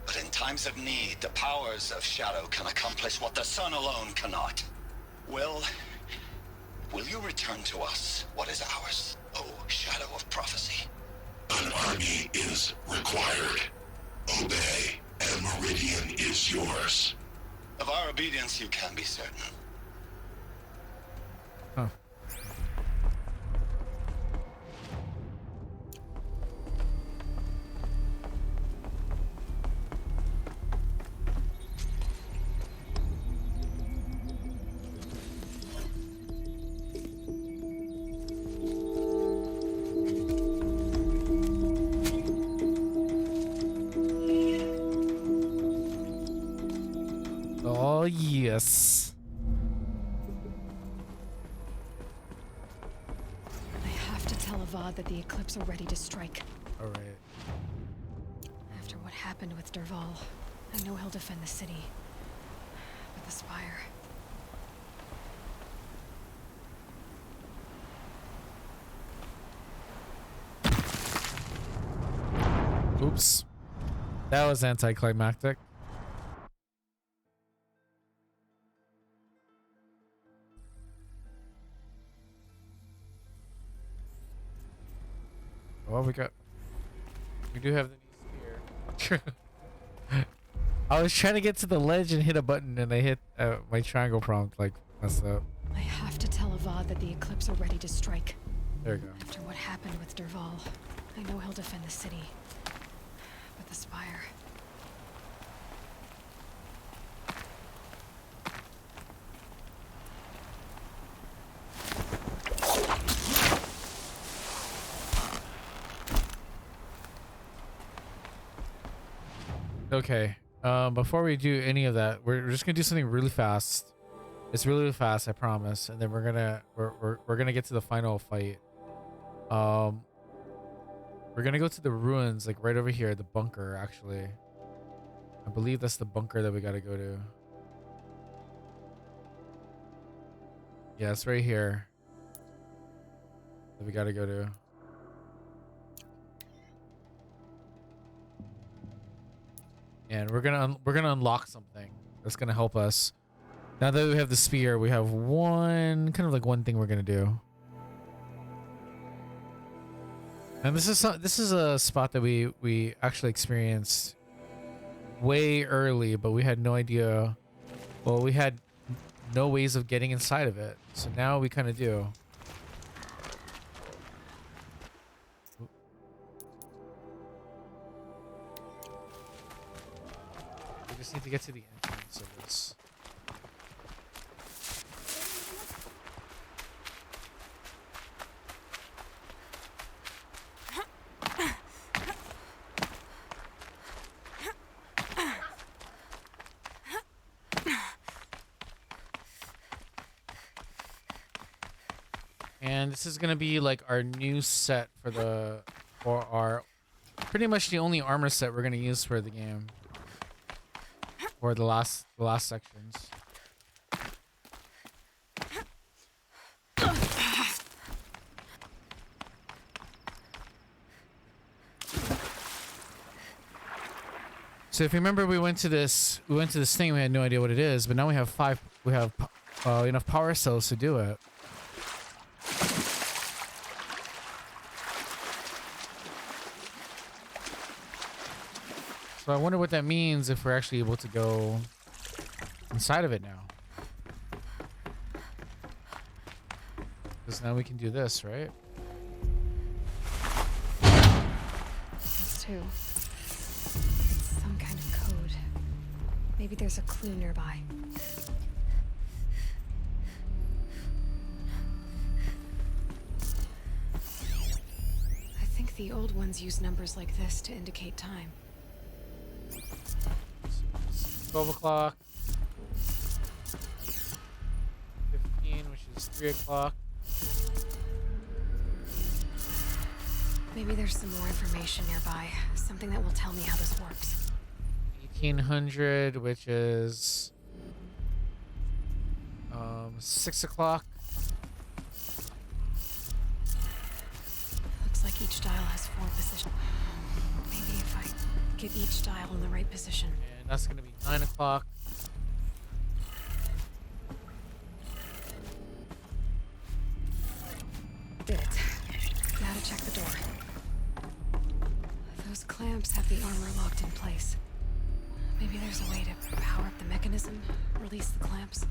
But in times of need, the powers of shadow can accomplish what the sun alone cannot. Will you return to us what is ours, O Shadow of Prophecy? An army is required. Obey, and Meridian is yours. Of our obedience you can be certain. Huh. Oh, yes. I have to tell Avad that the Eclipse are ready to strike. All right. After what happened with Dervahl, I know he'll defend the city. But the spire. Oops. That was anticlimactic. Well, we do have the new spear. I was trying to get to the ledge and hit a button, and I hit my triangle prompt, like, messed up. I have to tell Avad that the Eclipse are ready to strike. There you go. After what happened with Derval, I know he'll defend the city. But the spire... Okay. Before we do any of that, we're just gonna do something really fast. It's really fast, I promise. And then we're gonna get to the final fight. We're gonna go to the ruins, like right over here, the bunker. Actually, I believe that's the bunker that we gotta go to. Yeah, it's right here that we gotta go to. And we're gonna unlock something that's gonna help us. Now that we have the spear, we have one thing we're gonna do. And this is a spot that we actually experienced way early, but we had no idea. Well, we had no ways of getting inside of it, so now we kind of do. We just need to get to the entrance of this. And this is gonna be like our new set for our pretty much the only armor set we're gonna use for the game. Or the last sections. So if you remember, we went to this thing, we had no idea what it is, but now we have enough power cells to do it. So I wonder what that means if we're actually able to go inside of it now. Because now we can do this, right? Those two. It's some kind of code. Maybe there's a clue nearby. I think the old ones use numbers like this to indicate time. 12 o'clock. 15, which is 3 o'clock. Maybe there's some more information nearby. Something that will tell me how this works. 1800, which is 6 o'clock. Looks like each dial has 4 positions. Maybe if I get each dial in the right position. And that's gonna be 9 o'clock. Did it. Now to check the door. Those clamps have the armor locked in place. Maybe there's a way to power up the mechanism, release the clamps.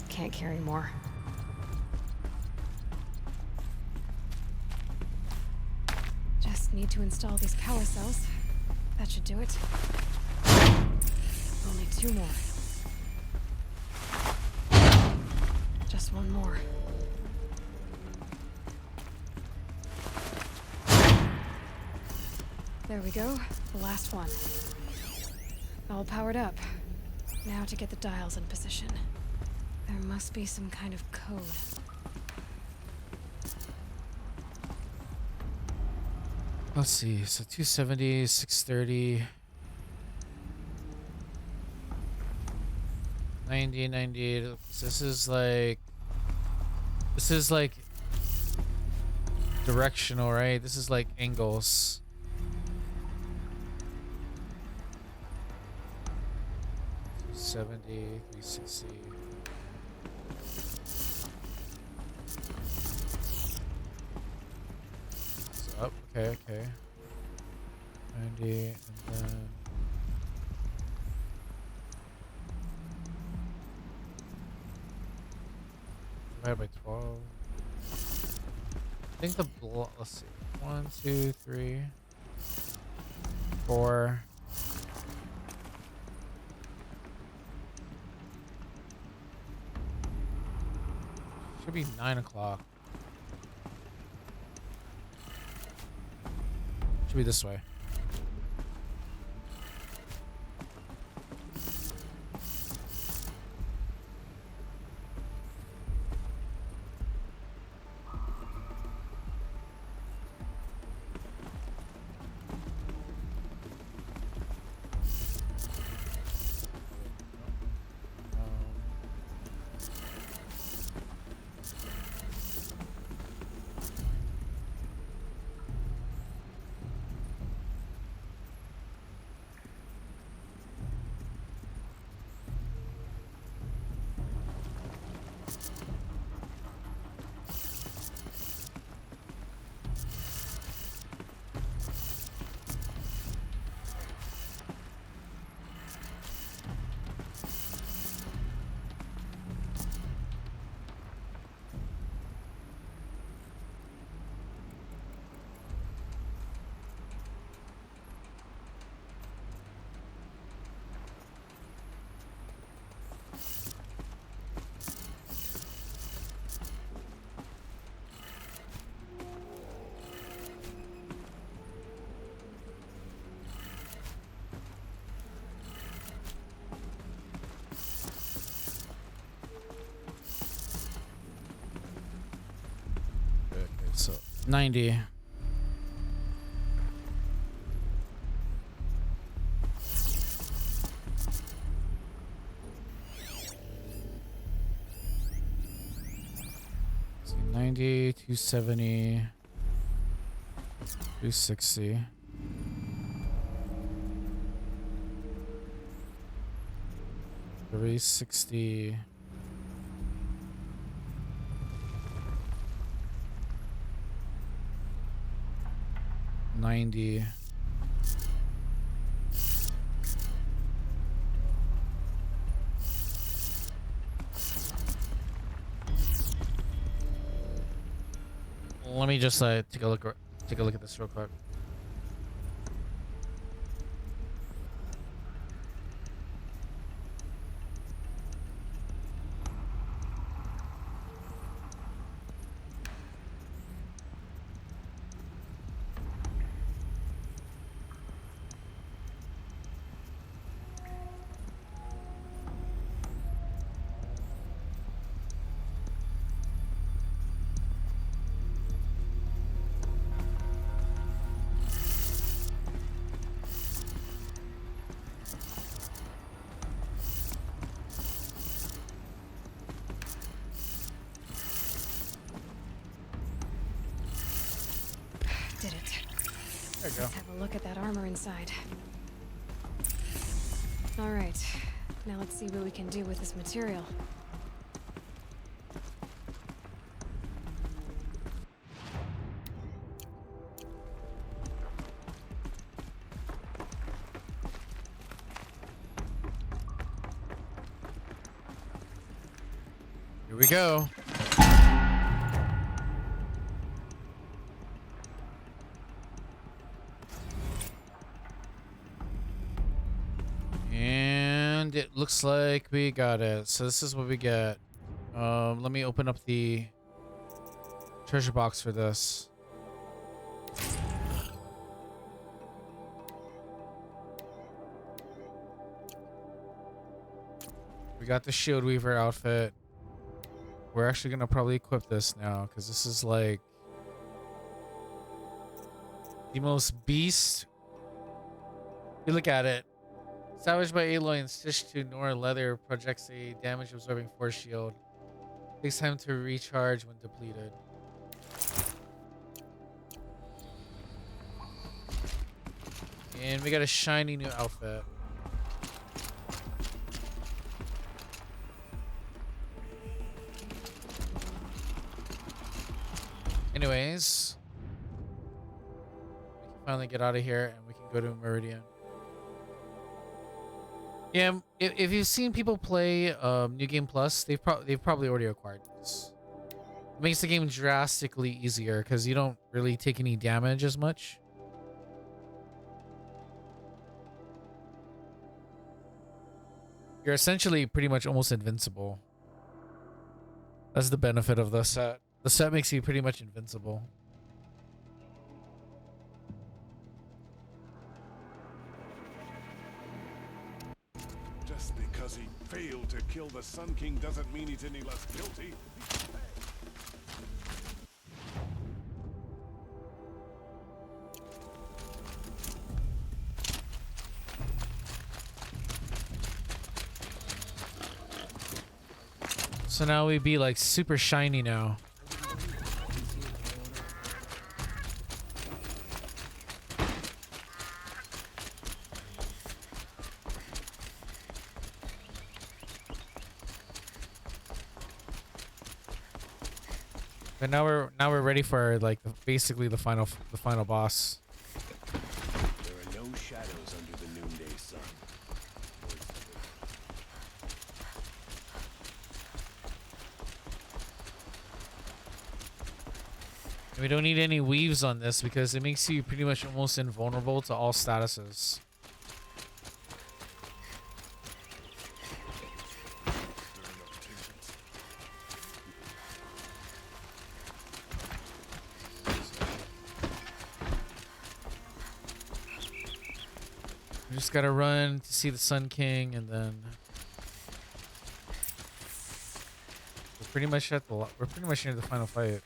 Can't carry more. Just need to install these power cells. That should do it. Only 2 more. Just 1 more. There we go. The last one. All powered up. Now to get the dials in position. There must be some kind of code. Let's see. So 270, 630, 90, 98. This is like directional, right? This is like angles. $70, $360. It's up. Okay, okay. 90, and then divided by 12. I think the let's see. 1, 2, 3, 4. Should be 9 o'clock. Should be this way. So 90. So 90, 270, 260. 360. 90. Let me just take a look at this real quick. Did it. There you go. Let's have a look at that armor inside. All right. Now let's see what we can do with this material. Here we go. And it looks like we got it. So this is what we get. Let me open up the treasure box for this. We got the Shield Weaver outfit. We're actually gonna probably equip this now because this is like the most beast. You look at it. Salvaged by Aloy and stitched to Nora leather, projects a damage absorbing force shield. Takes time to recharge when depleted. And we got a shiny new outfit. Anyways, we can finally get out of here and we can go to Meridian. Yeah, if you've seen people play New Game Plus, they've probably already acquired this. It makes the game drastically easier because you don't really take any damage as much. You're essentially pretty much almost invincible. That's the benefit of the set. The set makes you pretty much invincible. Just because he failed to kill the Sun King doesn't mean he's any less guilty. So now we be like super shiny now. But now we're ready for like basically the final boss. There are no shadows under the noonday sun. And we don't need any weaves on this because it makes you pretty much almost invulnerable to all statuses. We just gotta run to see the Sun King, and then we're pretty much near the final fight.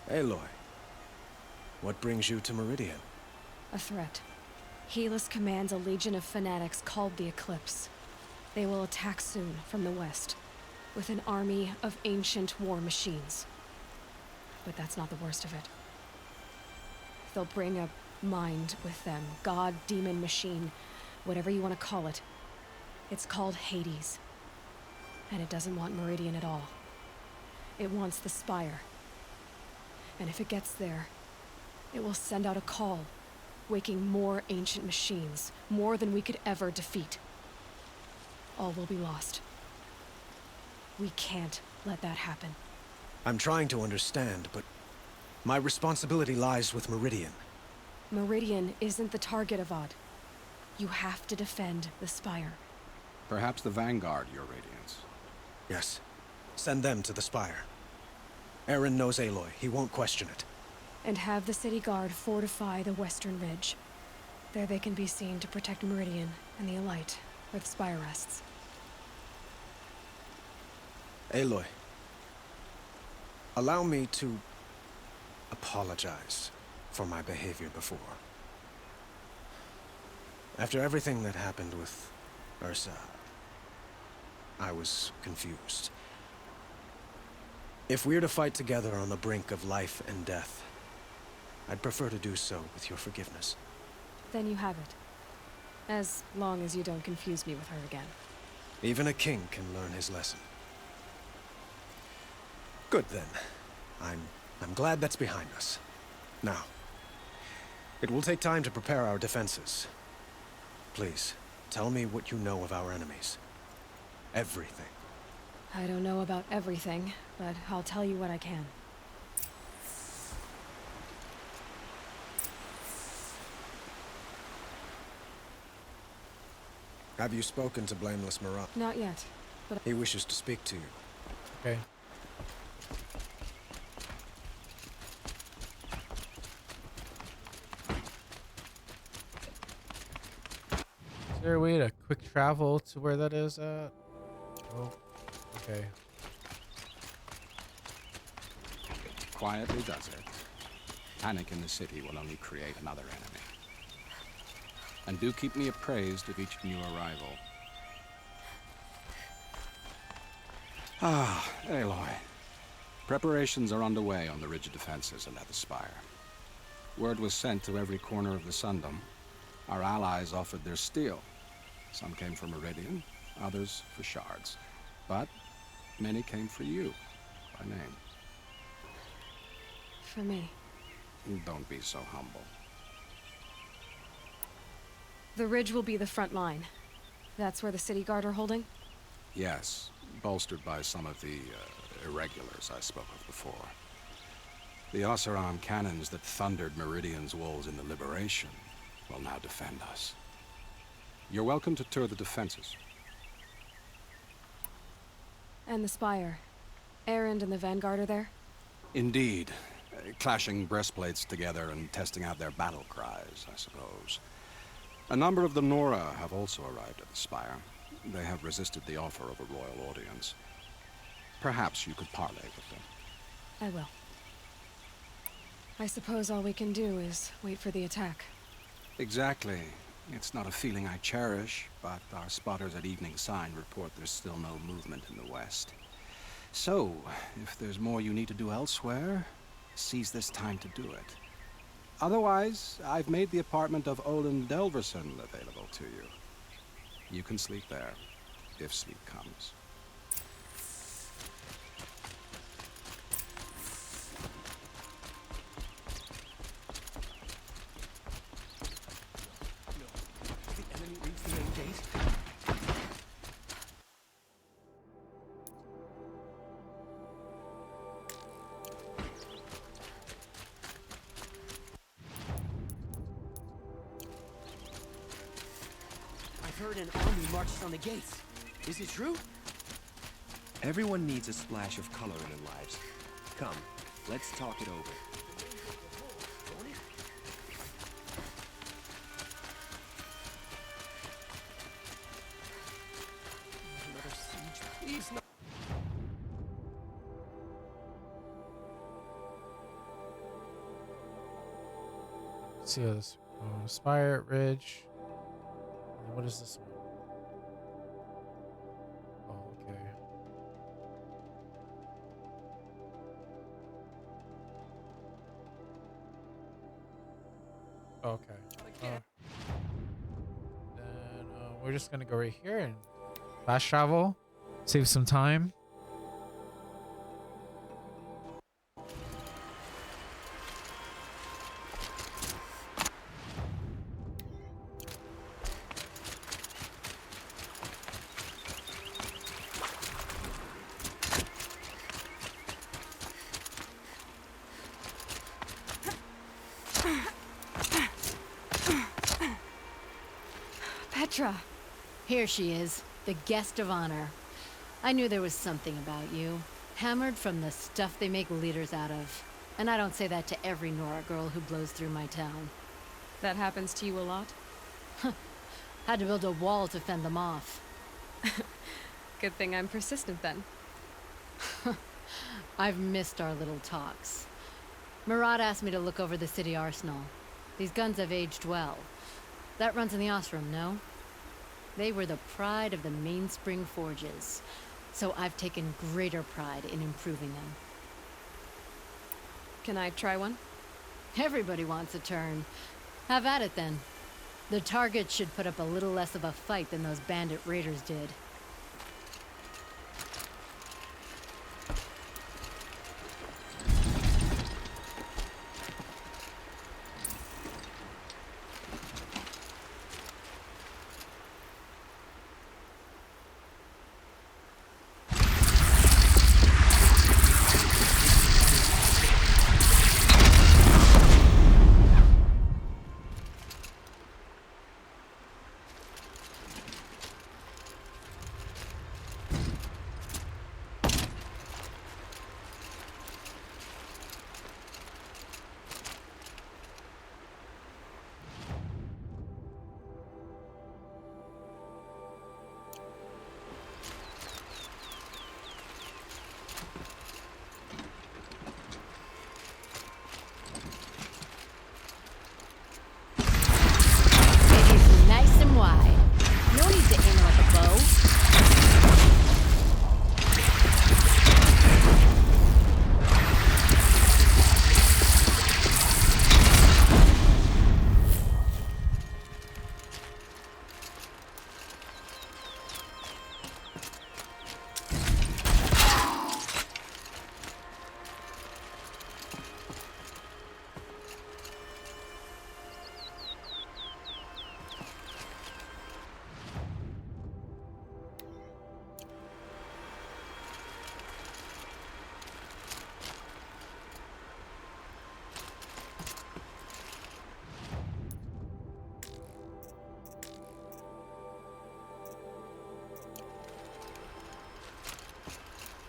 Aloy, what brings you to Meridian? A threat. Helis commands a legion of fanatics called the Eclipse. They will attack soon from the west, with an army of ancient war machines. But that's not the worst of it. They'll bring a mind with them. God, demon, machine, whatever you want to call it. It's called Hades. And it doesn't want Meridian at all. It wants the Spire. And if it gets there, it will send out a call, waking more ancient machines, more than we could ever defeat. All will be lost. We can't let that happen. I'm trying to understand, but my responsibility lies with Meridian. Meridian isn't the target, Avad. You have to defend the Spire. Perhaps the Vanguard, Your Radiance. Yes. Send them to the Spire. Eren knows Aloy. He won't question it. And have the city guard fortify the western ridge. There they can be seen to protect Meridian and the Elite, where the Spire rests. Aloy, allow me to apologize for my behavior before. After everything that happened with Ursa, I was confused. If we're to fight together on the brink of life and death, I'd prefer to do so with your forgiveness. Then you have it. As long as you don't confuse me with her again. Even a king can learn his lesson. Good then. I'm glad that's behind us. Now, it will take time to prepare our defenses. Please, tell me what you know of our enemies. Everything. I don't know about everything, but I'll tell you what I can. Have you spoken to Blameless Marat? Not yet, but He wishes to speak to you. Okay. Is there a way to quick travel to where that is at? Oh, okay. Quietly does it. Panic in the city will only create another enemy. And do keep me appraised of each new arrival. Ah, Aloy. Preparations are underway on the ridge of defenses and at the Spire. Word was sent to every corner of the Sundom. Our allies offered their steel. Some came for Meridian, others for shards. But many came for you, by name. for me. Don't be so humble. The ridge will be the front line. That's where the city guard are holding? Yes, bolstered by some of the irregulars I spoke of before. The Oseram cannons that thundered Meridian's walls in the Liberation will now defend us. You're welcome to tour the defenses. And the Spire. Erend and the Vanguard are there? Indeed. Clashing breastplates together and testing out their battle cries, I suppose. A number of the Nora have also arrived at the Spire. They have resisted the offer of a royal audience. Perhaps you could parley with them. I will. I suppose all we can do is wait for the attack. Exactly. It's not a feeling I cherish, but our spotters at Evening Sign report there's still no movement in the west. So, if there's more you need to do elsewhere, seize this time to do it. Otherwise, I've made the apartment of Olin Delverson available to you. You can sleep there, if sleep comes. I've heard an army marches on the gates. Is it true? Everyone needs a splash of color in their lives. Come, let's talk it over. Another siege, please not. Let's see this. Spire, Ridge. What is this one? Oh, okay. Okay. Then we're just gonna go right here and fast travel, save some time. Petra! Here she is, the guest of honor. I knew there was something about you. Hammered from the stuff they make leaders out of. And I don't say that to every Nora girl who blows through my town. That happens to you a lot? Had to build a wall to fend them off. Good thing I'm persistent then. I've missed our little talks. Marat asked me to look over the city arsenal. These guns have aged well. That runs in the Osram, no? They were the pride of the Mainspring Forges, so I've taken greater pride in improving them. Can I try one? Everybody wants a turn. Have at it then. The target should put up a little less of a fight than those bandit raiders did.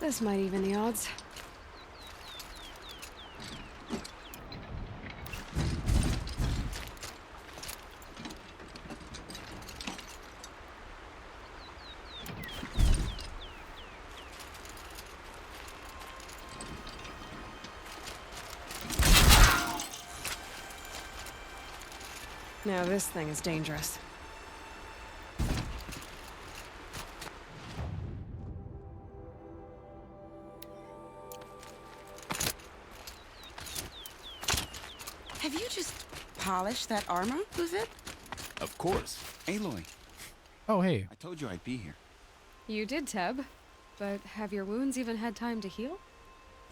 This might even the odds. Now this thing is dangerous. Have you just polished that armor, Luzit? Of course. Aloy. Oh, hey. I told you I'd be here. You did, Teb. But have your wounds even had time to heal?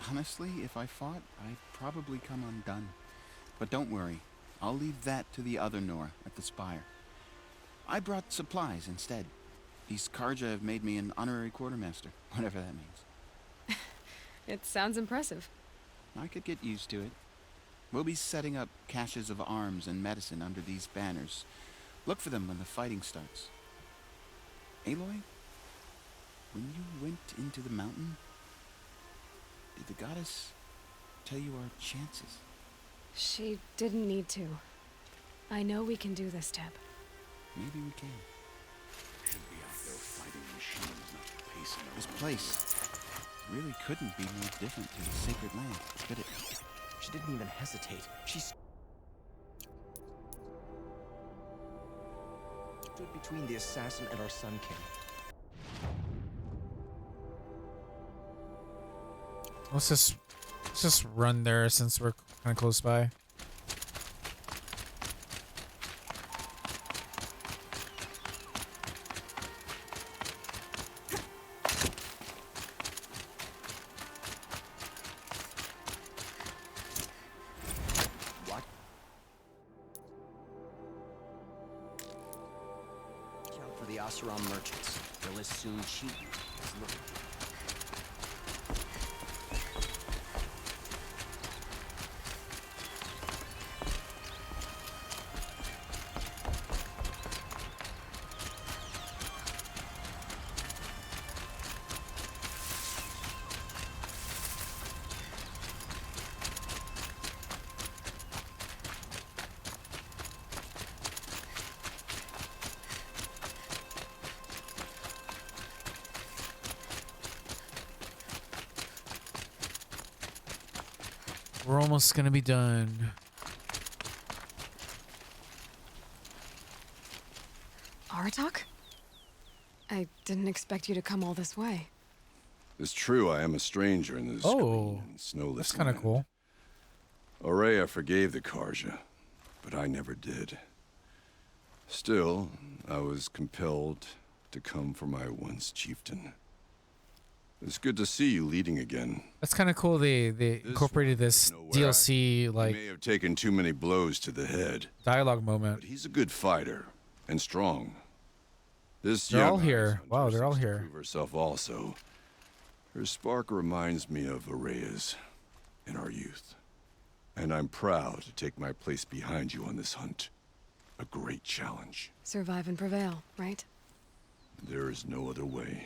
Honestly, if I fought, I'd probably come undone. But don't worry. I'll leave that to the other Nora at the Spire. I brought supplies instead. These Karja have made me an honorary quartermaster, whatever that means. It sounds impressive. I could get used to it. We'll be setting up caches of arms and medicine under these banners. Look for them when the fighting starts. Aloy, when you went into the mountain, did the goddess tell you our chances? She didn't need to. I know we can do this, Teb. Maybe we can. Should be out there fighting machines, not pacing around. This place really couldn't be more different to the sacred land, could it? She didn't even hesitate. She stood between the assassin and our Sun King. Let's just run there since we're kind of close by. What? Watch out for the Oseram merchants. They'll as soon cheat you as look. We're almost gonna be done. Aratak? I didn't expect you to come all this way. It's true, I am a stranger in this green and snowless that's kind of land. cool. Aurea forgave the Karja, but I never did. Still, I was compelled to come for my once chieftain. It's good to see you leading again. That's kind of cool. They incorporated this DLC He like may have taken too many blows to the head, dialogue moment. but he's a good fighter and strong. This They're young all here. Ice Hunter Wow, they're all seems to here. prove herself also. Her spark reminds me of Aurea's in our youth. And I'm proud to take my place behind you on this hunt. A great challenge. Survive and prevail, right? There is no other way.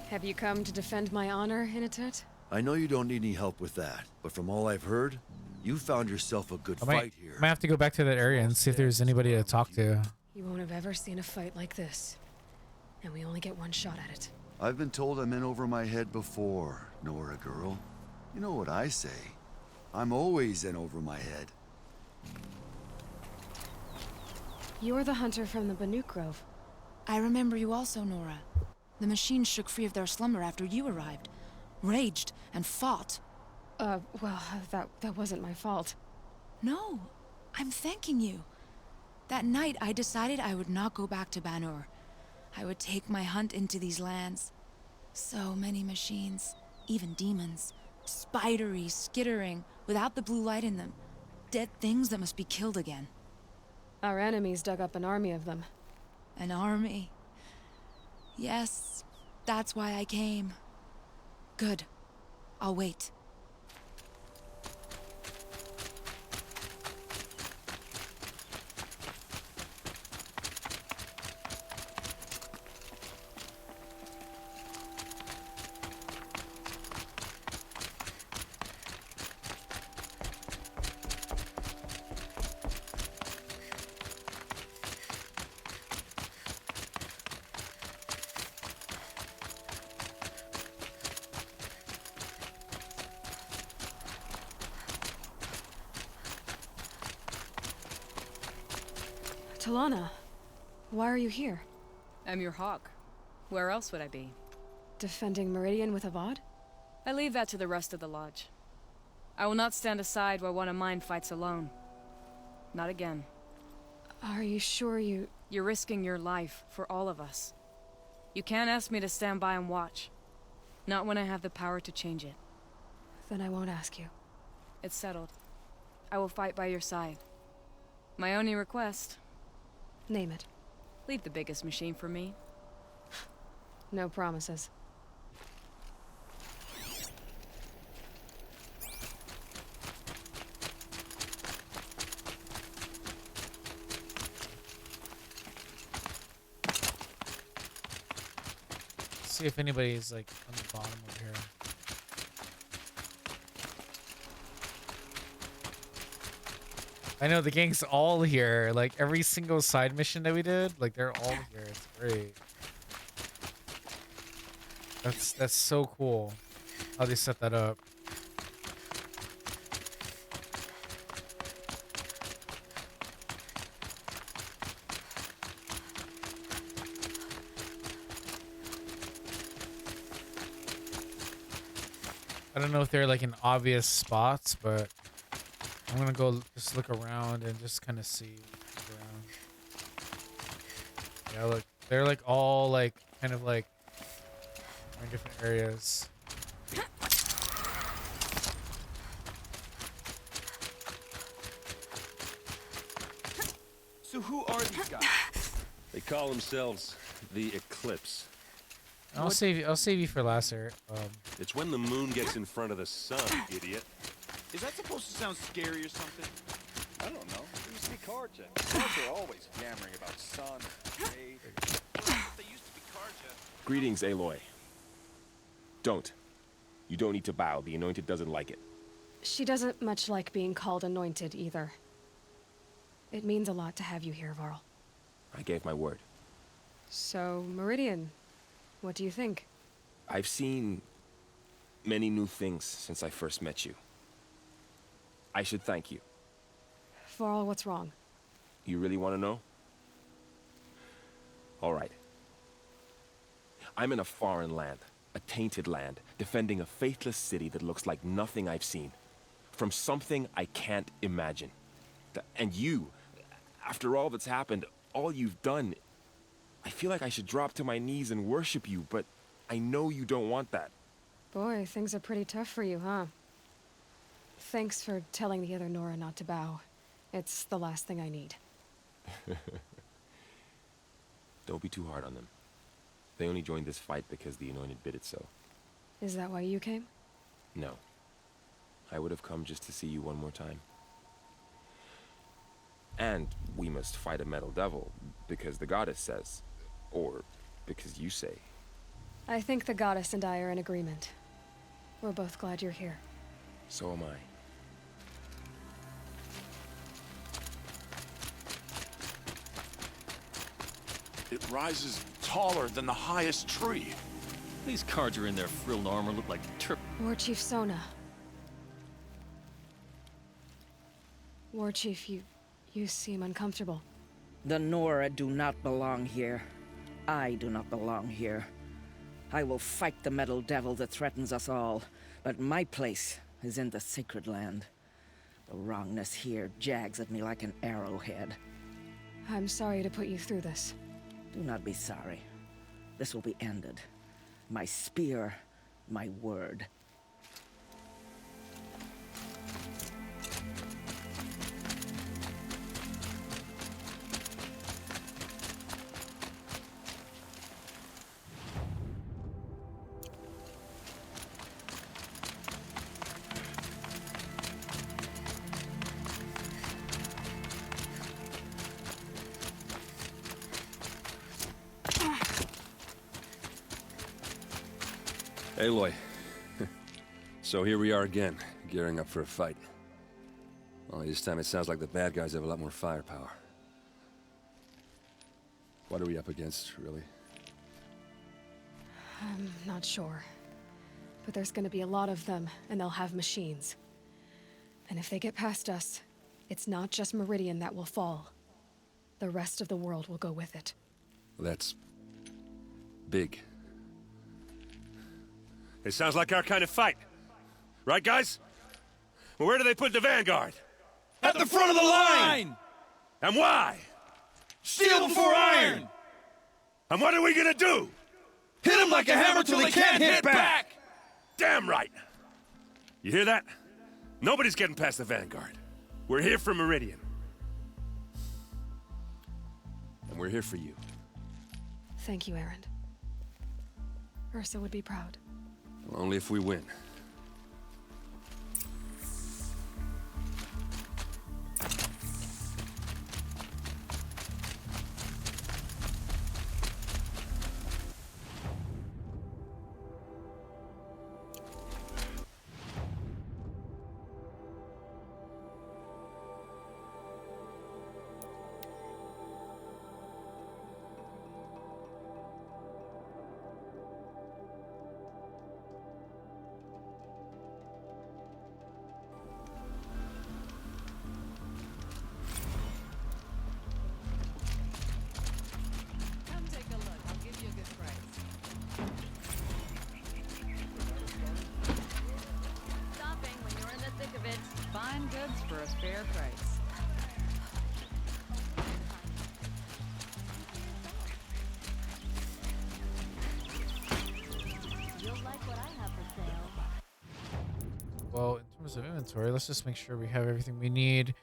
Have you come to defend my honor, Inatut? I know you don't need any help with that, but from all I've heard, you found yourself a good I fight here. might have to go back to that area and see if there's anybody to talk to. You won't have ever seen a fight like this. And we only get one shot at it. I've been told I'm in over my head before, Nora girl. You know what I say. I'm always in over my head. You're the hunter from the Banuk Grove. I remember you also, Nora. The machines shook free of their slumber after you arrived. Raged and fought. Well, that wasn't my fault. No, I'm thanking you. That night, I decided I would not go back to Banur. I would take my hunt into these lands. So many machines, even demons. Spidery, skittering, without the blue light in them. Dead things that must be killed again. Our enemies dug up an army of them. An army? Yes, that's why I came. Good. I'll wait. Talana, why are you here? I'm your hawk. Where else would I be? Defending Meridian with Avad? I leave that to the rest of the Lodge. I will not stand aside while one of mine fights alone. Not again. Are you sure you... You're risking your life for all of us. You can't ask me to stand by and watch. Not when I have the power to change it. Then I won't ask you. It's settled. I will fight by your side. My only request... Name it. Leave the biggest machine for me. No promises. See if anybody's like on the bottom over here. I know the gang's all here. Like every single side mission that we did, like they're all here. It's great. That's so cool how they set that up. I don't know if they're like in obvious spots, but I'm gonna go just look around and just kind of see around. Yeah, look, they're like all like kind of like in different areas. So who are these guys? They call themselves the Eclipse. I'll save you for last, Eric. It's when the moon gets in front of the sun, idiot. Is that supposed to sound scary or something? I don't know. You see Karja. Karja are always yammering about sun, raid. They used to be Karja. Greetings, Aloy. Don't. You don't need to bow. The Anointed doesn't like it. She doesn't much like being called Anointed either. It means a lot to have you here, Varl. I gave my word. So, Meridian, what do you think? I've seen many new things since I first met you. I should thank you. Varl, what's wrong? You really want to know? All right. I'm in a foreign land, a tainted land, defending a faithless city that looks like nothing I've seen. From something I can't imagine. And you, after all that's happened, all you've done, I feel like I should drop to my knees and worship you, but I know you don't want that. Boy, things are pretty tough for you, huh? Thanks for telling the other Nora not to bow. It's the last thing I need. Don't be too hard on them. They only joined this fight because the Anointed bid it so. Is that why you came? No. I would have come just to see you one more time. And we must fight a metal devil, because the goddess says. Or because you say. I think the goddess and I are in agreement. We're both glad you're here. So am I. It rises taller than the highest tree. These cards are in their frilled armor look like War Chief Sona. War Chief, you seem uncomfortable. The Nora do not belong here. I do not belong here. I will fight the metal devil that threatens us all, but my place is in the sacred land. The wrongness here jags at me like an arrowhead. I'm sorry to put you through this. Do not be sorry. This will be ended. My spear, my word. Aloy. So here we are again, gearing up for a fight. Only this time it sounds like the bad guys have a lot more firepower. What are we up against, really? I'm not sure. But there's gonna be a lot of them, and they'll have machines. And if they get past us, it's not just Meridian that will fall. the rest of the world will go with it. That's big. It sounds like our kind of fight. Right, guys? Well, where do they put the Vanguard? At the front of the line! And why? Steel before iron! And what are we gonna do? Hit them like a hammer till they can't hit back! Damn right! You hear that? Nobody's getting past the Vanguard. We're here for Meridian. And we're here for you. Thank you, Erend. Ursa would be proud. Well, only if we win. Fine goods for a fair price. You'll like what I have for sale. Well, in terms of inventory, let's just make sure we have everything we need.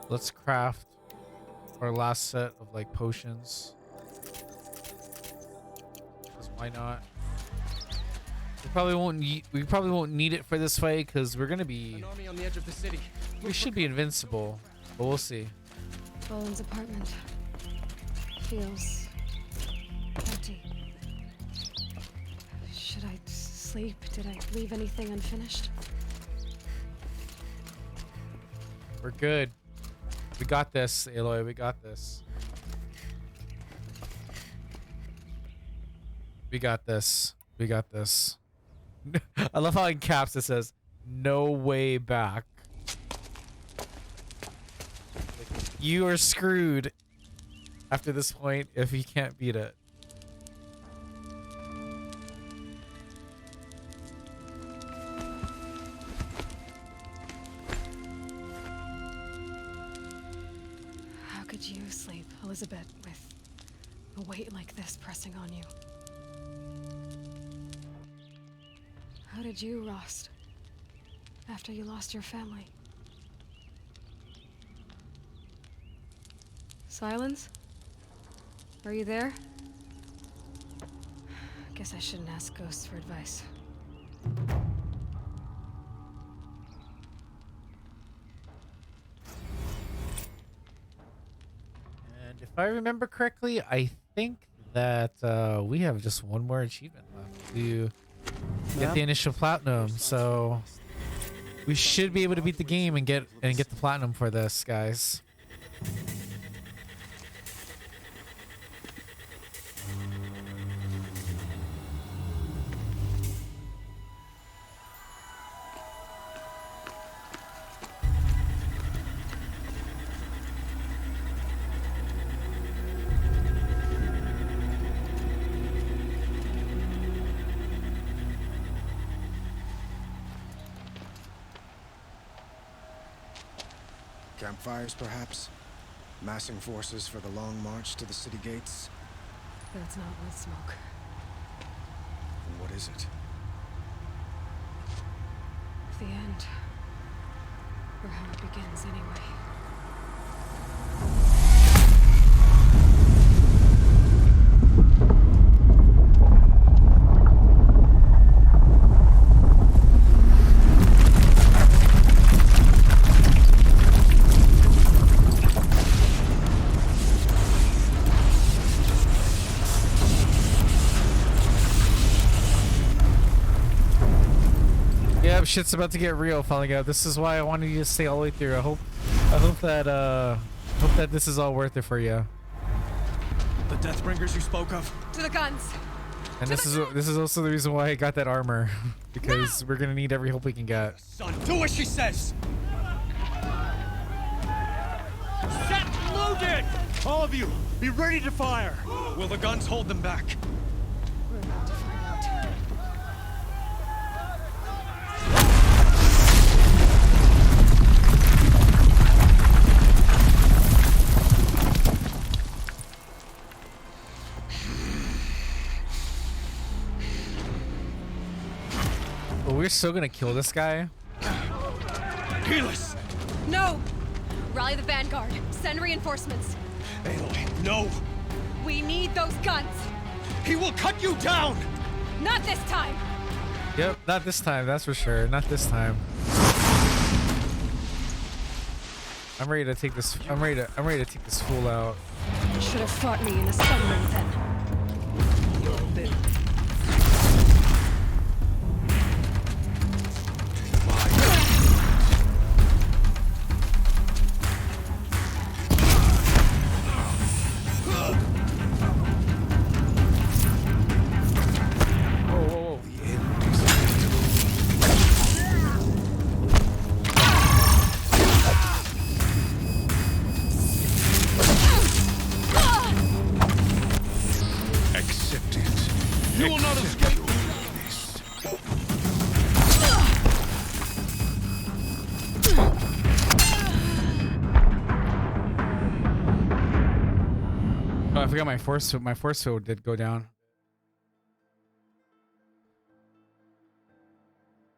Let's craft our last set of like potions. 'Cause why not? We probably won't need it for this fight because we're gonna be. An army on the edge of the city. We should be invincible, but we'll see. Boland's apartment feels empty. Should I sleep? Did I leave anything unfinished? We're good. We got this, Aloy. We got this. We got this. We got this. I love how in caps it says, "No way back." You are screwed after this point if you can't beat it. How could you sleep, Elizabeth, with a weight like this pressing on you? How did you, Rost, after you lost your family? Silence? Are you there? Guess I shouldn't ask ghosts for advice. And if I remember correctly, I think that we have just one more achievement left to get the initial platinum. So we should be able to beat the game and get the platinum for this, guys. Campfires, perhaps? Massing forces for the long march to the city gates? That's not with smoke. And what is it? The end. Or how it begins, anyway. Shit's about to get real, falling out. This is why I wanted you to stay all the way through. I hope that this is all worth it for you. The Deathbringers you spoke of. To the guns. And this is also the reason why I got that armor, because we're gonna need every help we can get. Son, do what she says. Set loaded! All of you, be ready to fire! Will the guns hold them back? We're about to find out. Oh, we're still gonna kill this guy? Helis! No! Rally the Vanguard. Send reinforcements. Aloy, no! We need those guns. He will cut you down! Not this time. Yep, not this time, that's for sure. Not this time. I'm ready to take this. I'm ready to take this fool out. Should have fought me in a sunring then. I forgot my force field did go down.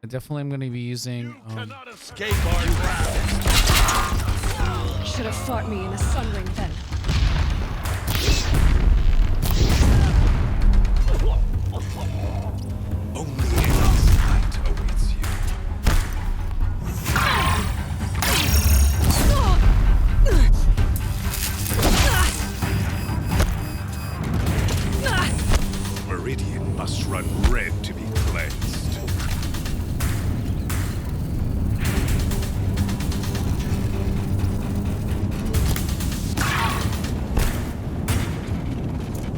I definitely am going to be using. Cannot escape our grasp. Should have fought me in a sunring then. Only Hades' light awaits you. Meridian must run red to be cleansed.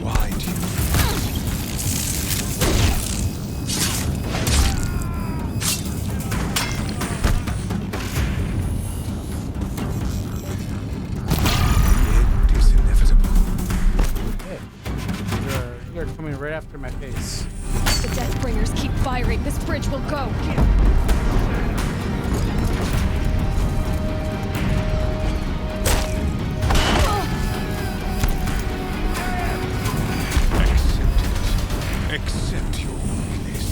Why do you... The end is inevitable. You're coming right after my face. If the Deathbringers keep firing, this bridge will go. Accept your weakness.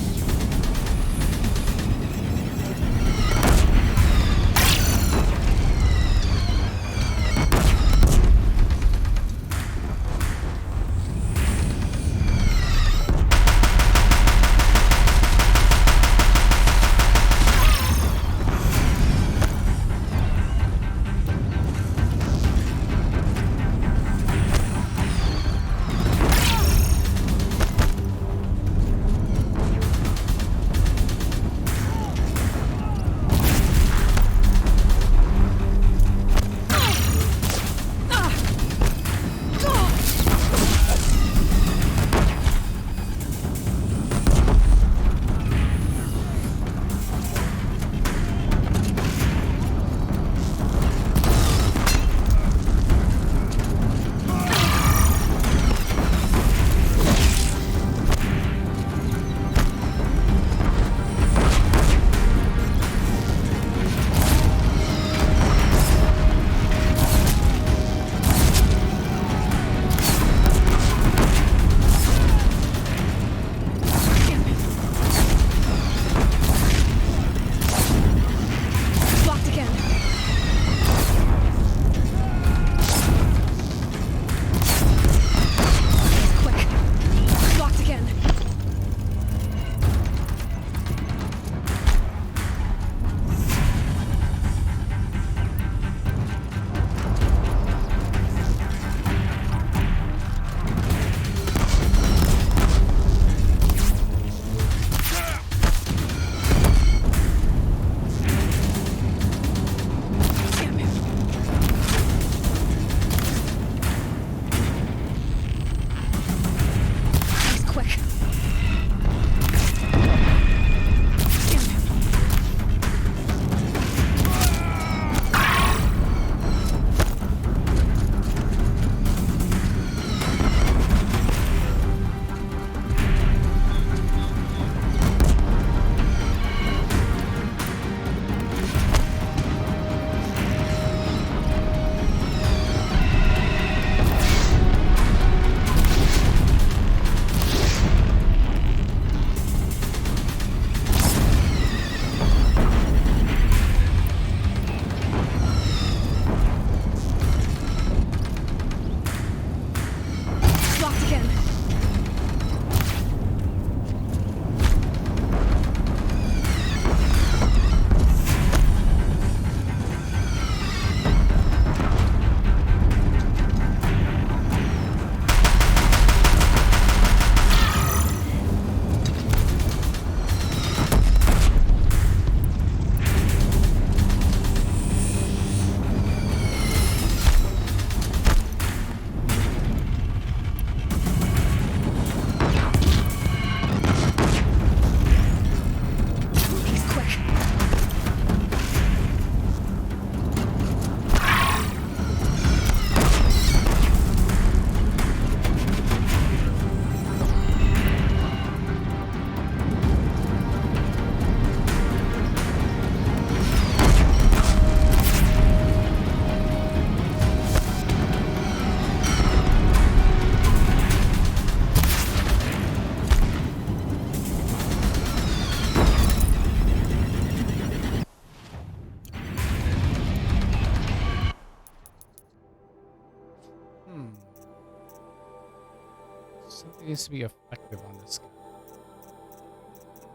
seems to be effective on this guy.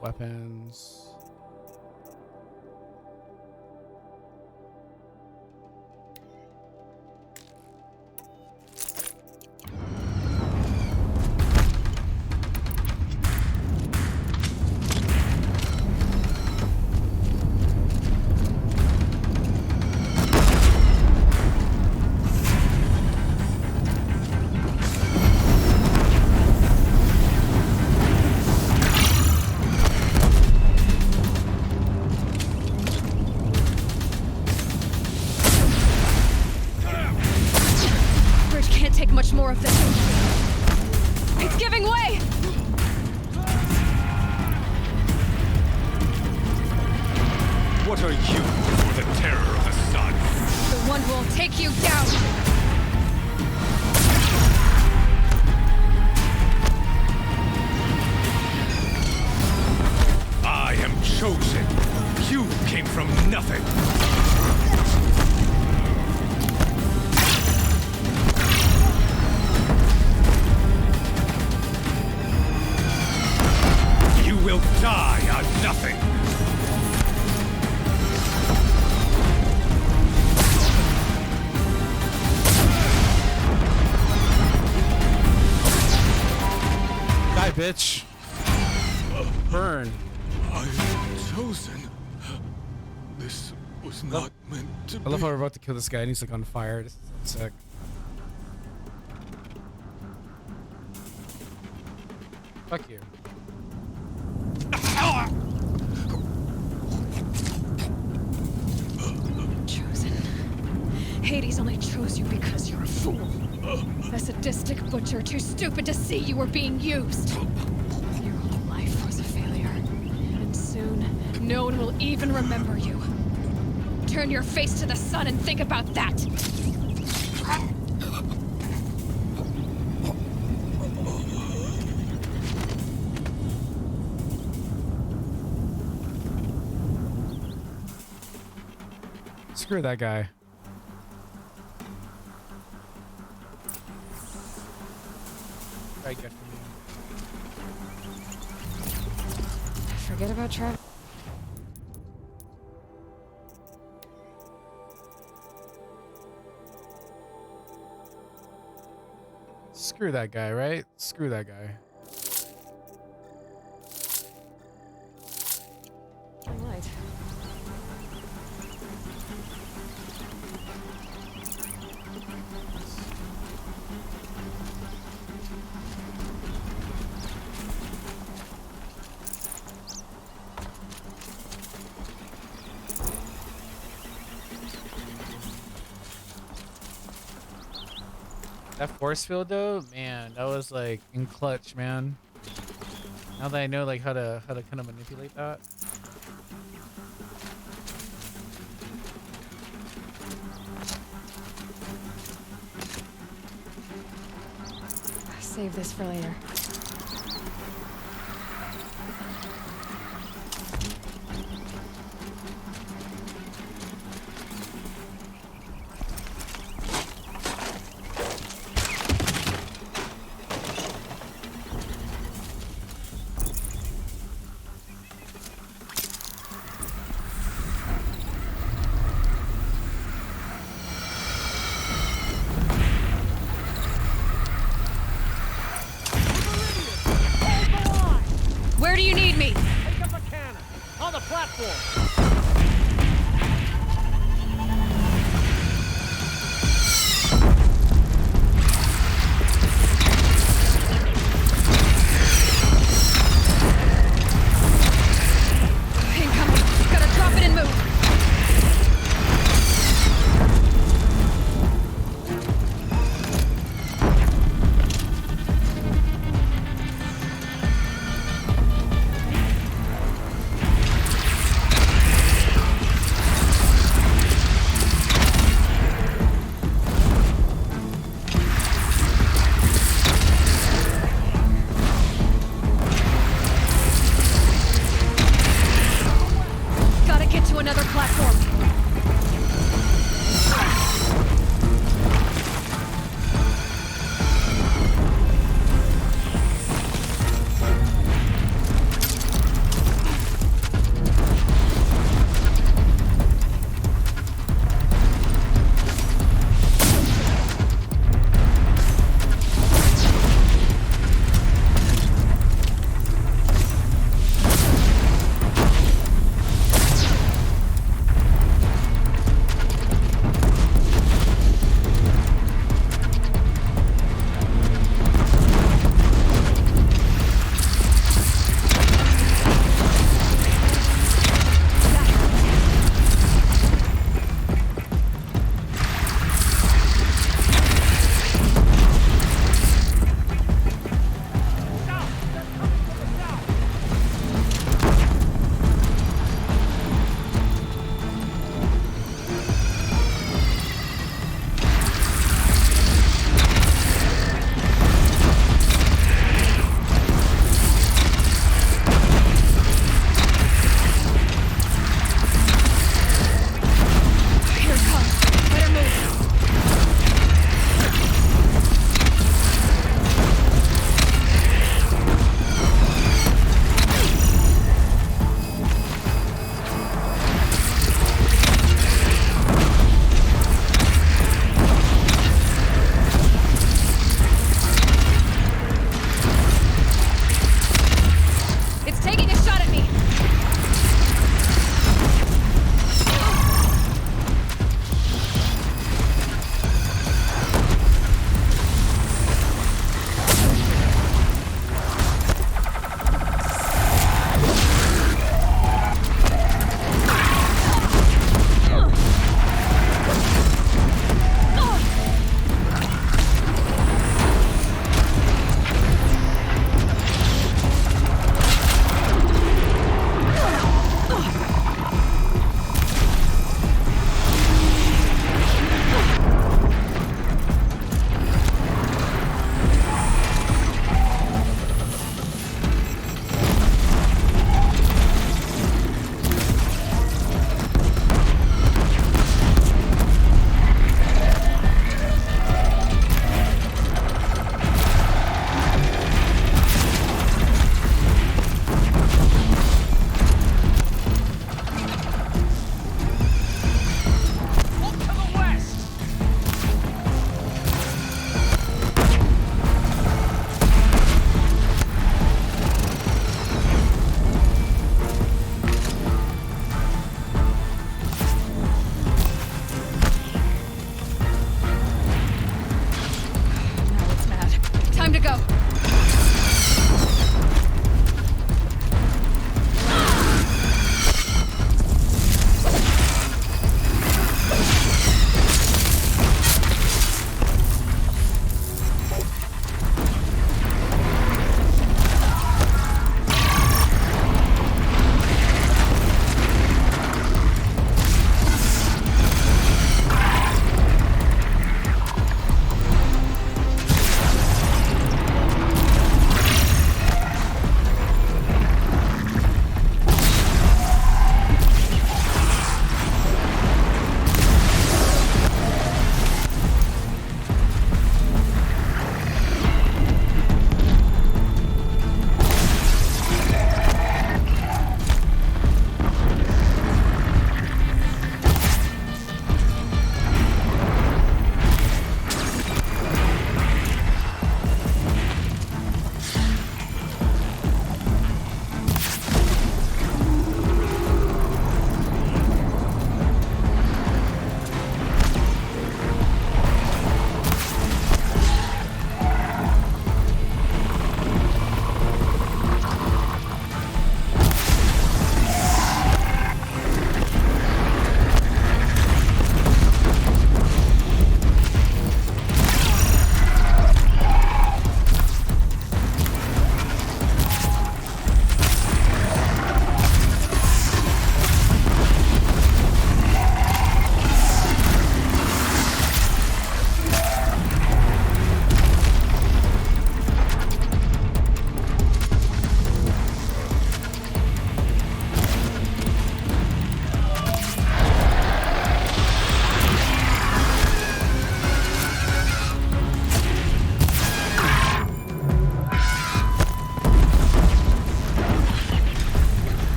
Weapons. More of this. It's giving way! What are you for the terror of the sun? The one who will take you down! I am chosen. You came from nothing. Will die on nothing. Die, bitch. Burn. I am chosen. This was not meant to be. I love how we're about to kill this guy and he's like on fire. This is so sick. Fuck you. Chosen. Hades only chose you because you're a fool. A sadistic butcher too stupid to see you were being used. Your whole life was a failure. And soon, no one will even remember you. Turn your face to the sun and think about that! Screw that guy. Right, good for me. Forget about Travis. Screw that guy, right? Screw that guy. Right. That force field though, man, that was like in clutch, man. Now that I know like how to kind of manipulate that. Save this for later.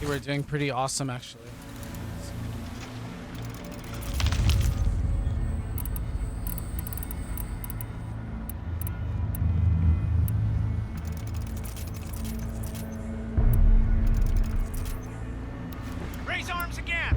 You were doing pretty awesome, actually. Raise arms again!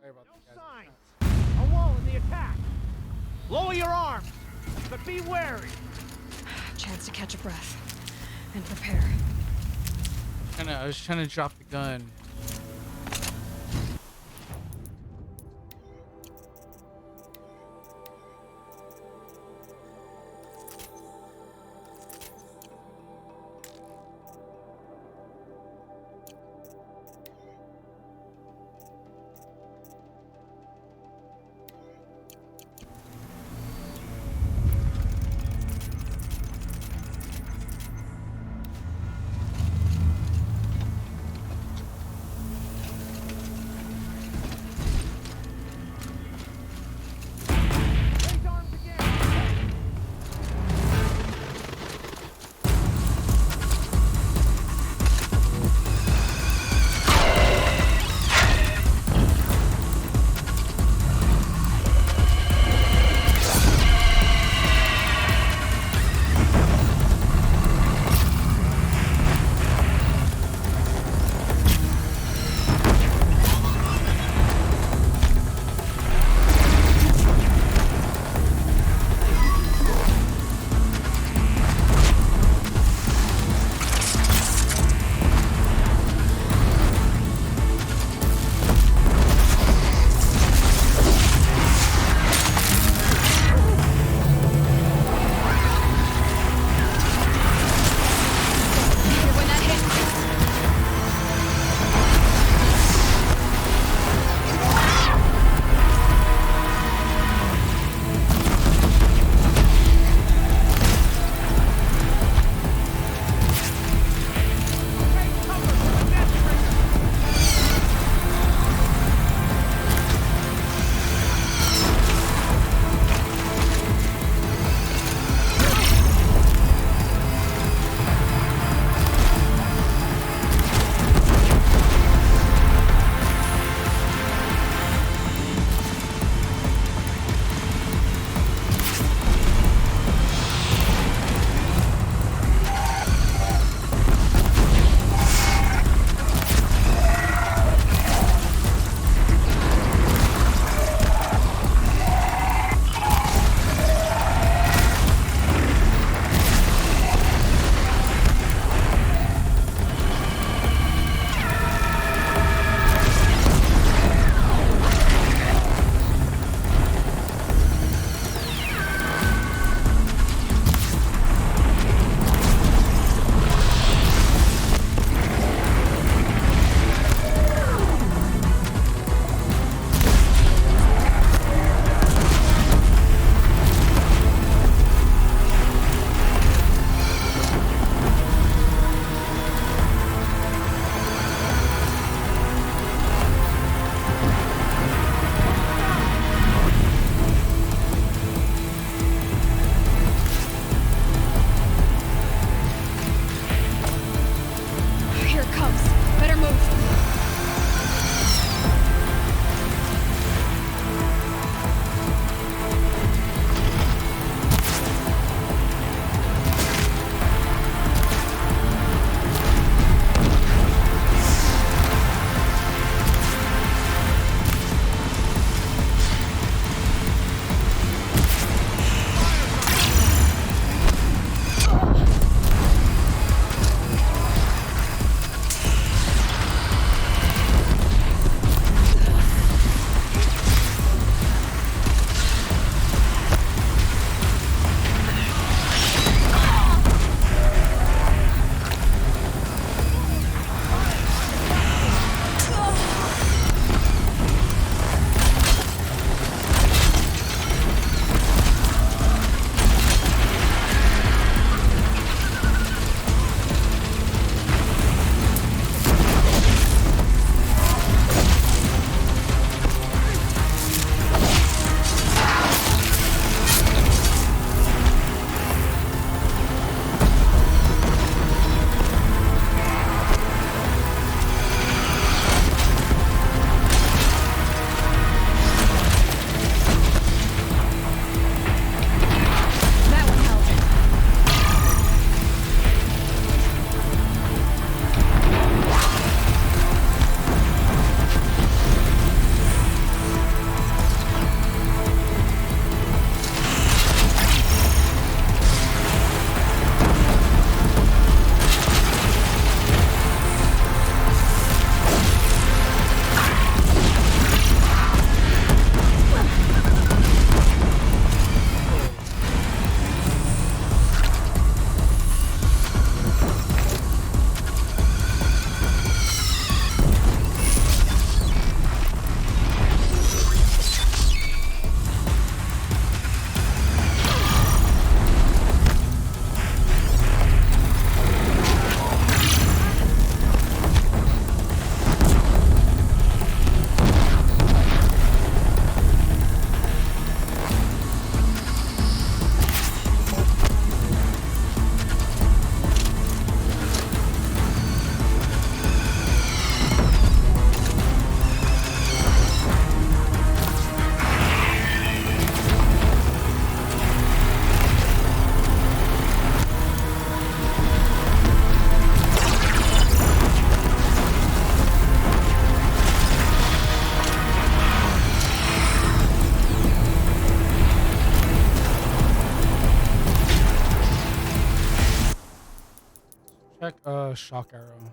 Sorry about that, guys. A wall in the attack. Lower your arms, but be wary. Chance to catch a breath and prepare. I was trying to drop the gun. shock arrow.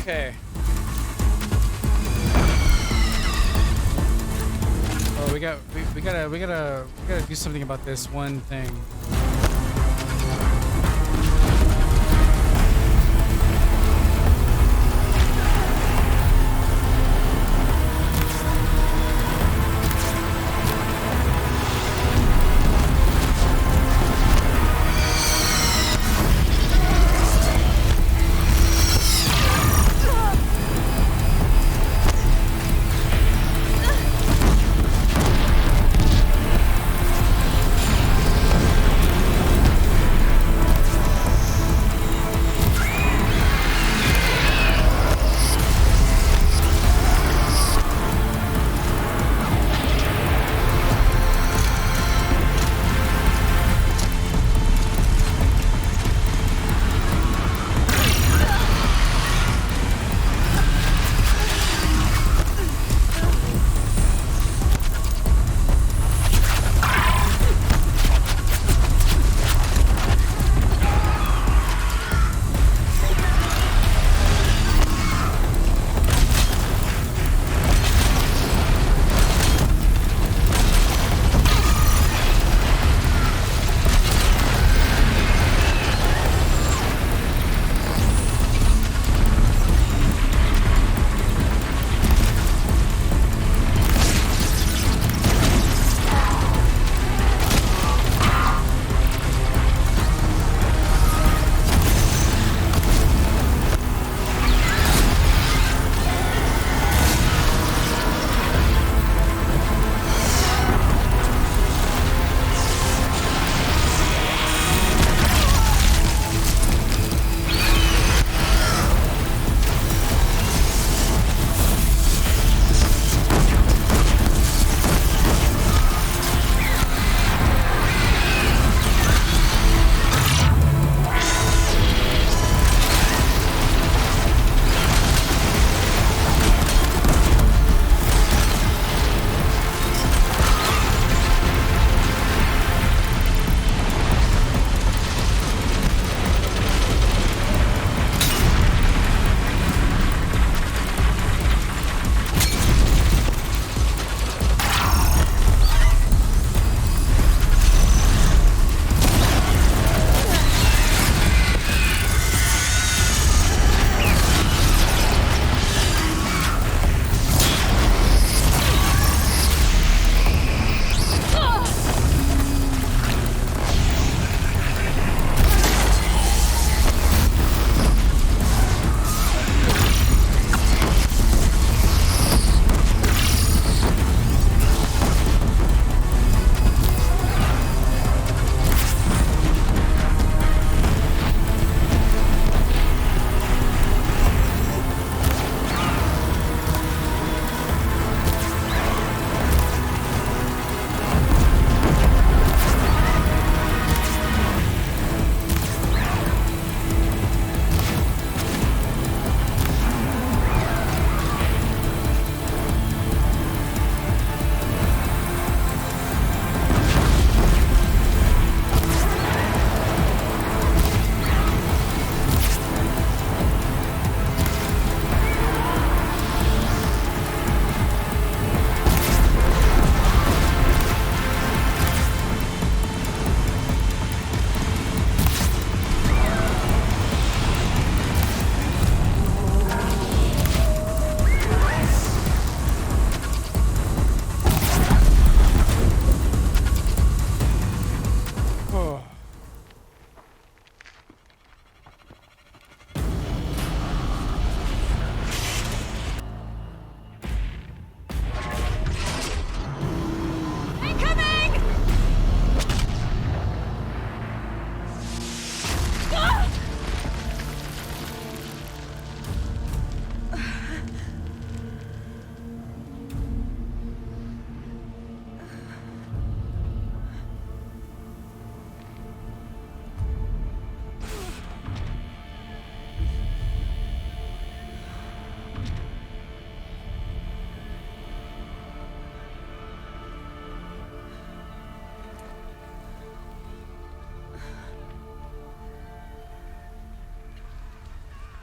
Okay. Oh, we gotta do something about this one thing.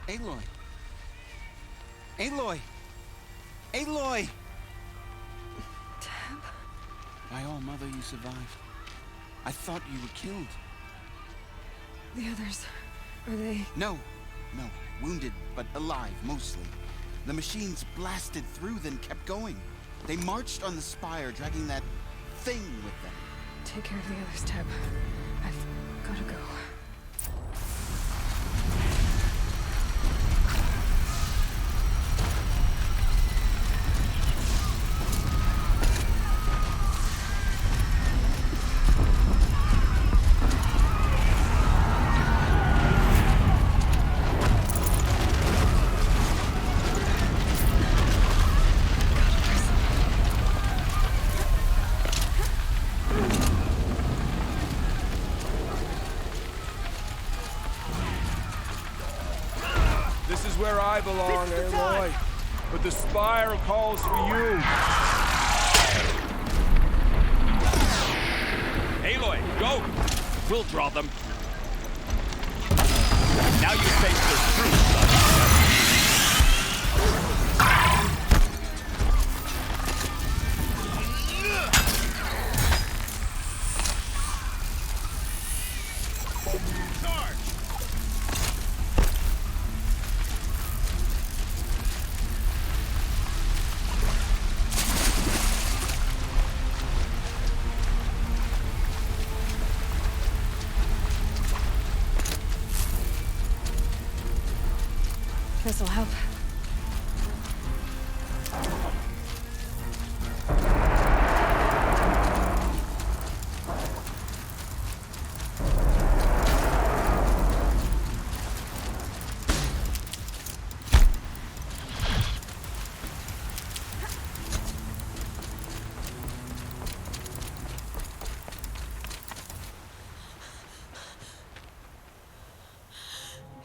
Aloy! Aloy! Aloy! Tab? By all mother, you survived. I thought you were killed. The others, are they... No. Wounded, but alive, mostly. The machines blasted through, then kept going. They marched on the spire, dragging that thing with them. Take care of the others, Tab. I've gotta go. This is where I belong, Aloy. But the spire calls for you. Aloy, go! We'll draw them. Now you face the truth, son. This'll help.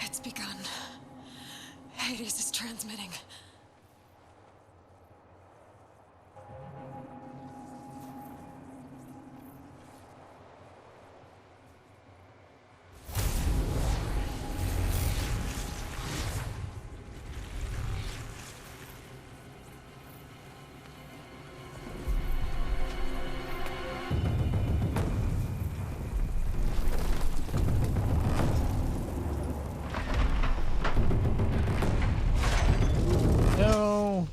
It's begun. Hades is transmitting. No.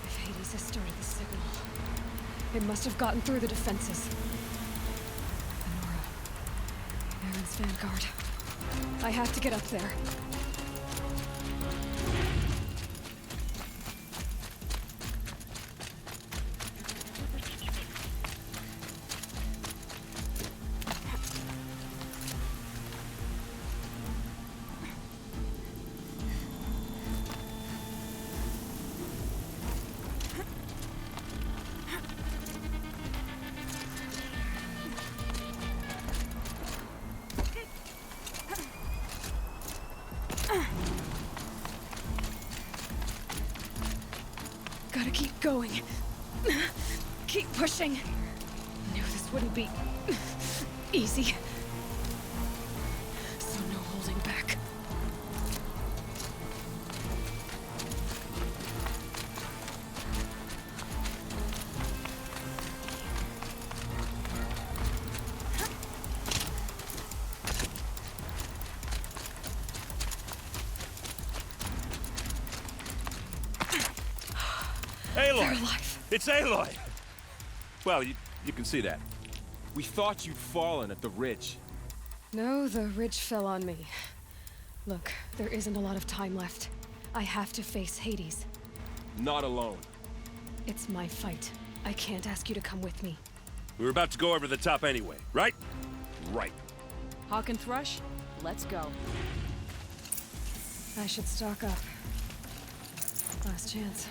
If Hades has started the signal, it must have gotten through the defenses. Nora, Aaron's vanguard. I have to get up there. Gotta keep going. Keep pushing. Knew this wouldn't be easy. So no holding back. Aloy! It's Aloy! Well, you can see that. We thought you'd fallen at the ridge. No, the ridge fell on me. Look, there isn't a lot of time left. I have to face Hades. Not alone. It's my fight. I can't ask you to come with me. We were about to go over the top anyway, right? Right. Hawk and Thrush, let's go. I should stock up. Last chance.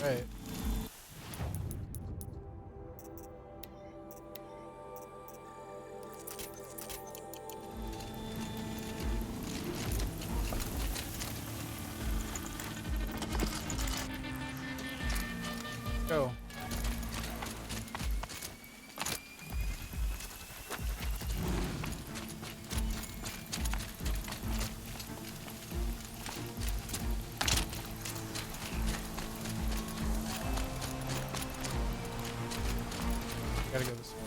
Right. Go. Gotta go this way.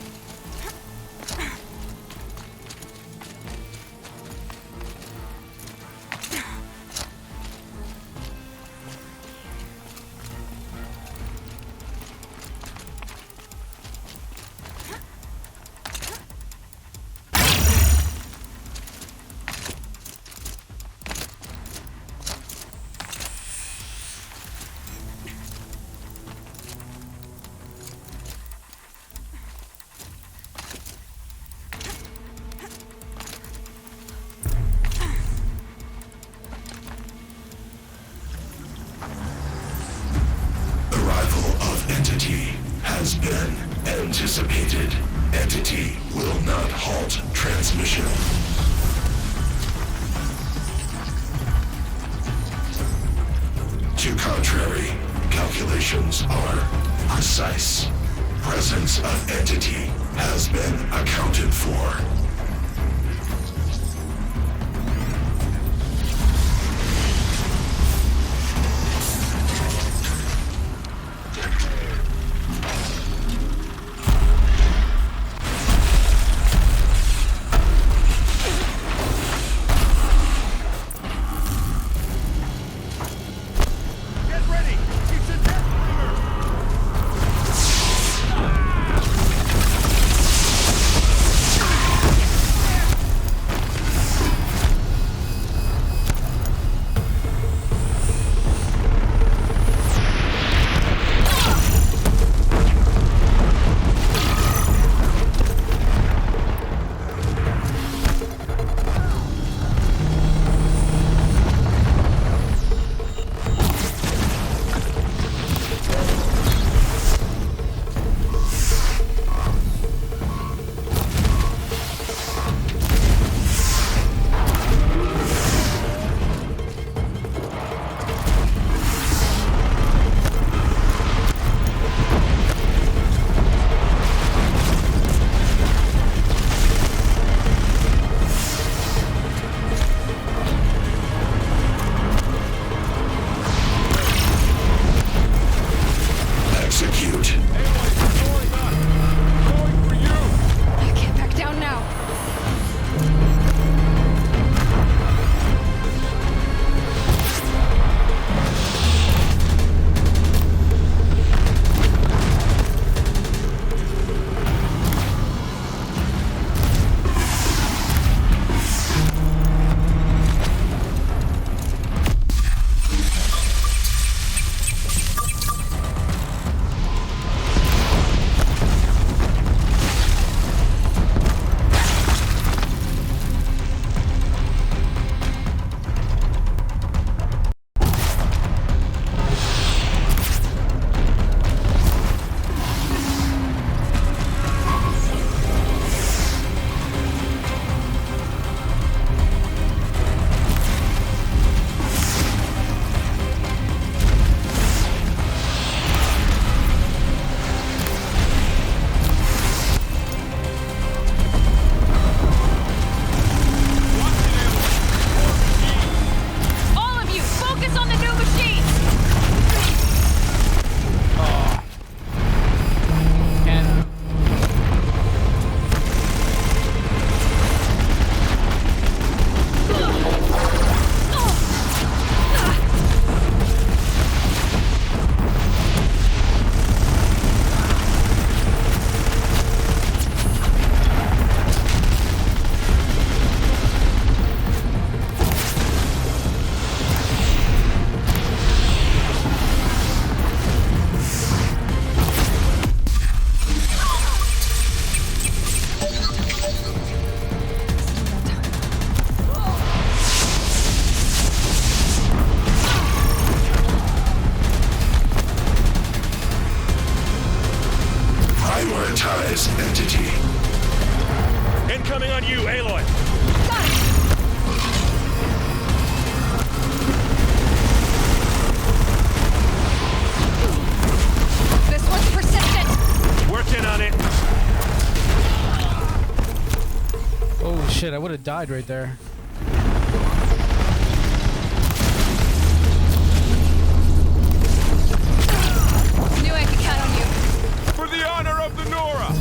Entity has been anticipated. Entity will not halt transmission. To contrary, calculations are precise. Presence of entity has been accounted for. Prioritize entity. Incoming on you, Aloy. This one's persistent! Working on it. Oh shit, I would have died right there. Knew I could count on you. For the honor of the Nora!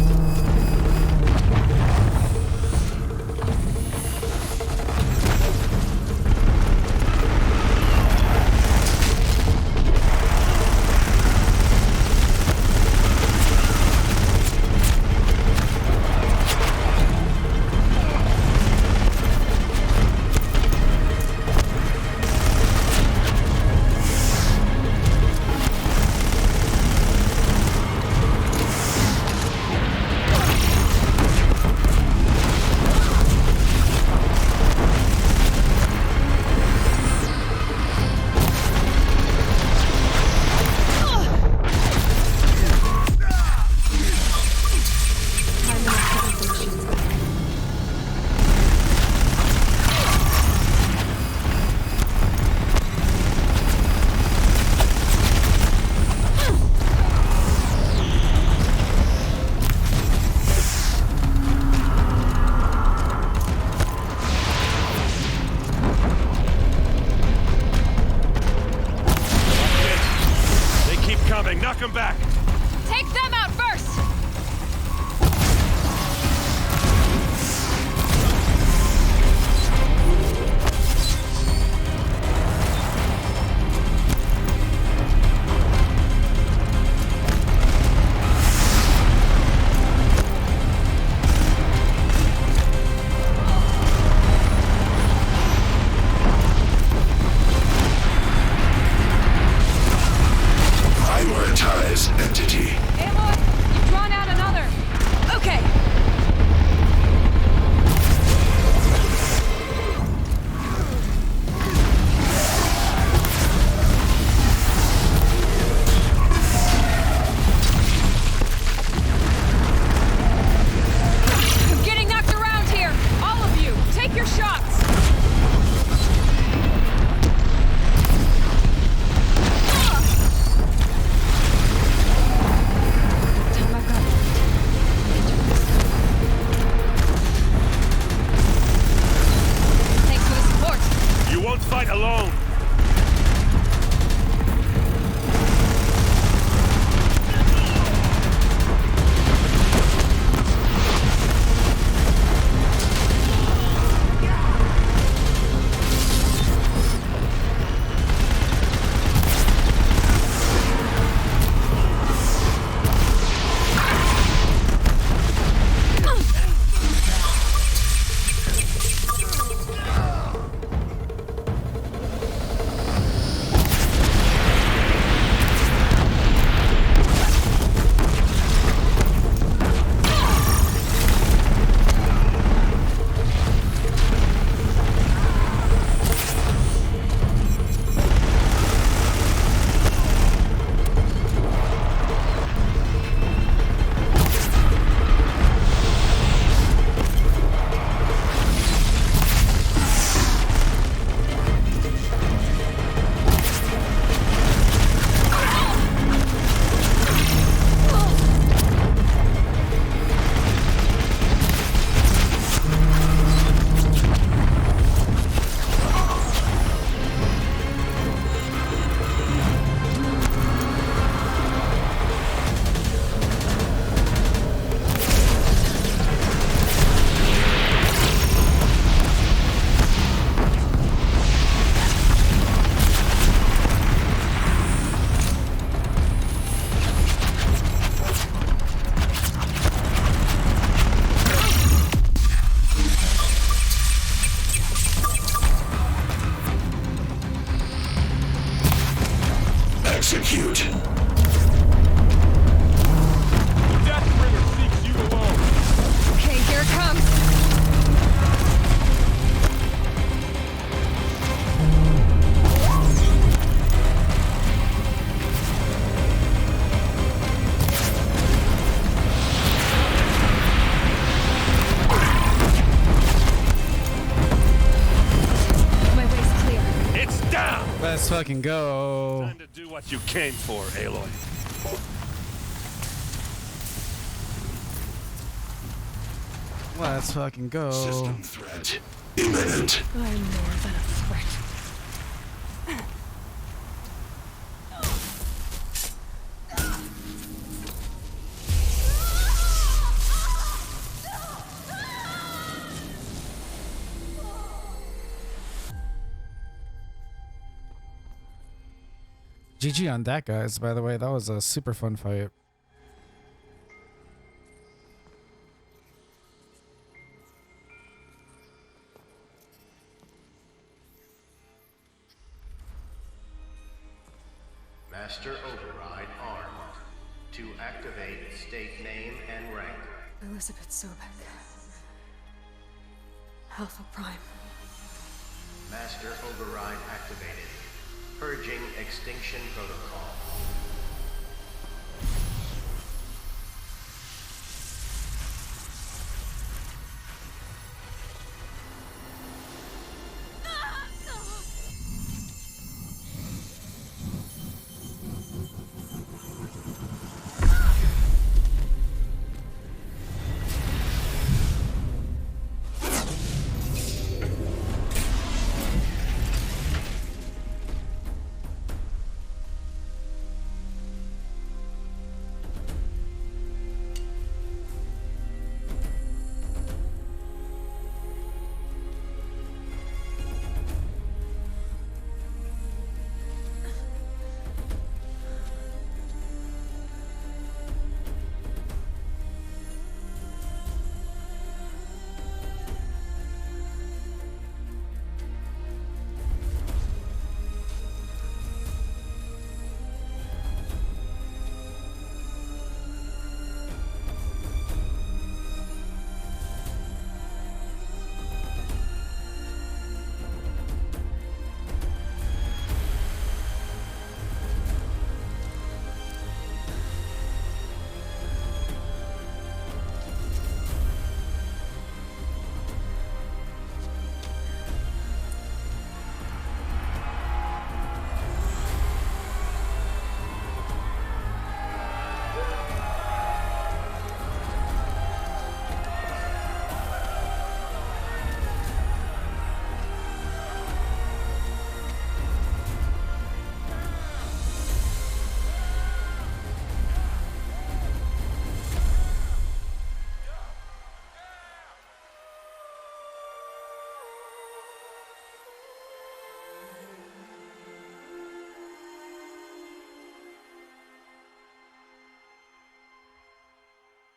fucking go. Time to do what you came for, Aloy. Let's fucking go. System threat imminent. I'm more than a threat. GG on that, guys. By the way, that was a super fun fight. Master Override armed. To activate, state name and rank. Elizabeth Sobek. Alpha Prime. Master Override activated. Purging extinction protocol.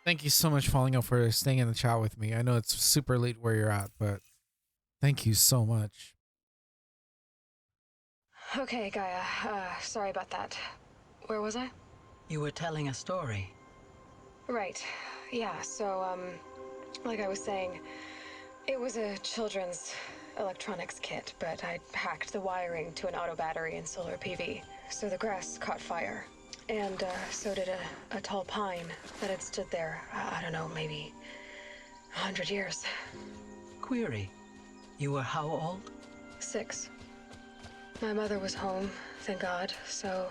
Thank you so much, Falling Out, for staying in the chat with me. I know it's super late where you're at, but thank you so much. Okay, Gaia. Sorry about that. Where was I? You were telling a story. Right. Yeah, so, like I was saying, it was a children's electronics kit, but I'd hacked the wiring to an auto battery and solar PV. So the grass caught fire. And, so did a tall pine that had stood there, I don't know, maybe 100 years. Query. You were how old? 6. My mother was home, thank God, so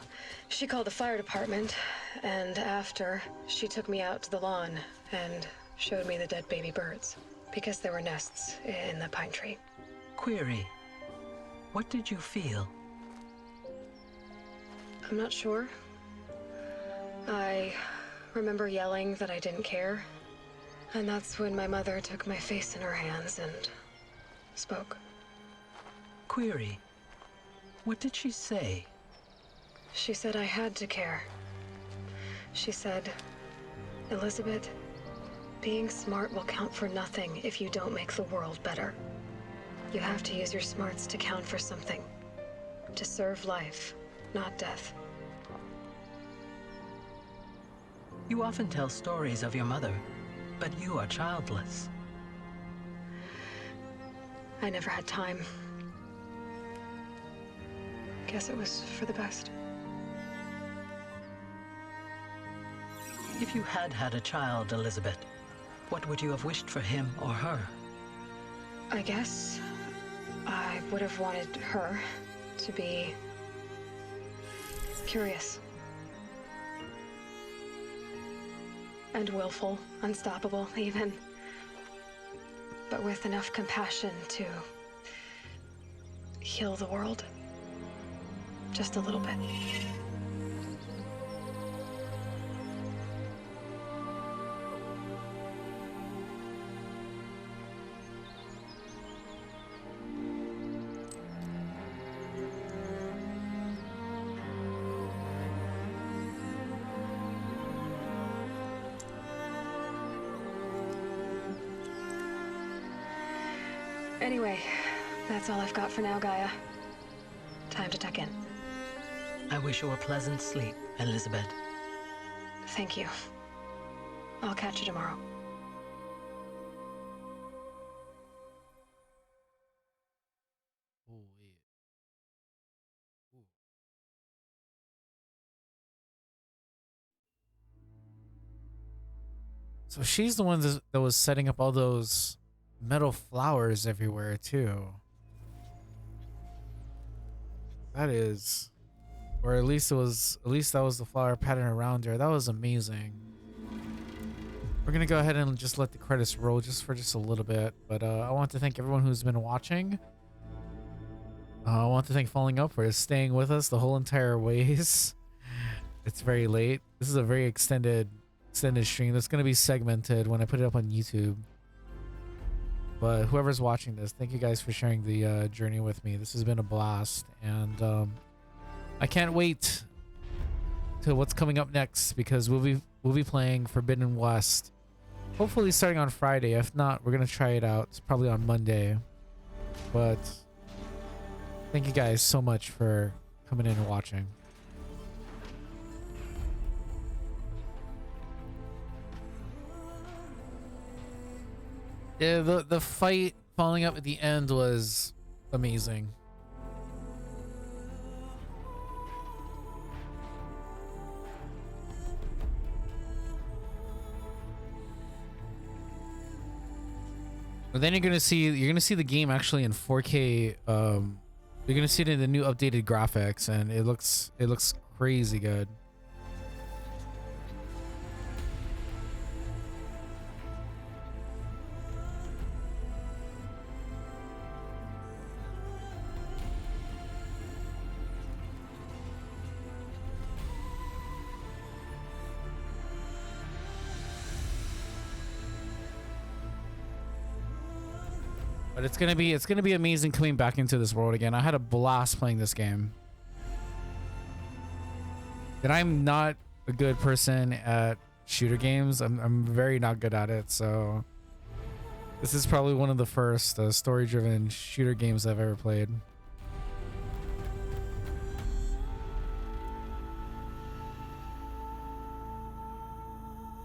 she called the fire department, and after, she took me out to the lawn and showed me the dead baby birds, because there were nests in the pine tree. Query. What did you feel? I'm not sure. I remember yelling that I didn't care, and that's when my mother took my face in her hands and spoke. Query. What did she say? She said I had to care. She said, Elizabeth, being smart will count for nothing if you don't make the world better. You have to use your smarts to count for something. To serve life, not death. You often tell stories of your mother, but you are childless. I never had time. Guess it was for the best. If you had had a child, Elizabeth, what would you have wished for him or her? I guess I would have wanted her to be Curious. And willful, unstoppable, even. But with enough compassion to heal the world. Just a little bit. Anyway, that's all I've got for now, Gaia. Time to tuck in. I wish you a pleasant sleep, Elizabeth. Thank you. I'll catch you tomorrow. So she's the one that was setting up all those metal flowers everywhere too. That is, or at least that was the flower pattern around her. That was amazing. We're gonna go ahead and just let the credits roll for just a little bit, but I want to thank everyone who's been watching. I want to thank Falling Up for staying with us the whole entire ways. It's very late. This is a very extended stream that's going to be segmented when I put it up on YouTube. But whoever's watching this, thank you guys for sharing the journey with me. This has been a blast, and I can't wait to what's coming up next, because we'll be playing Forbidden West. Hopefully starting on Friday. If not, we're gonna try it out. It's probably on Monday. But thank you guys so much for coming in and watching. Yeah, the fight falling up at the end was amazing. But then you're gonna see the game actually in 4K. You're gonna see it in the new updated graphics, and it looks crazy good. But it's gonna be amazing coming back into this world again. I had a blast playing this game. And I'm not a good person at shooter games. I'm very not good at it. So this is probably one of the first story-driven shooter games I've ever played.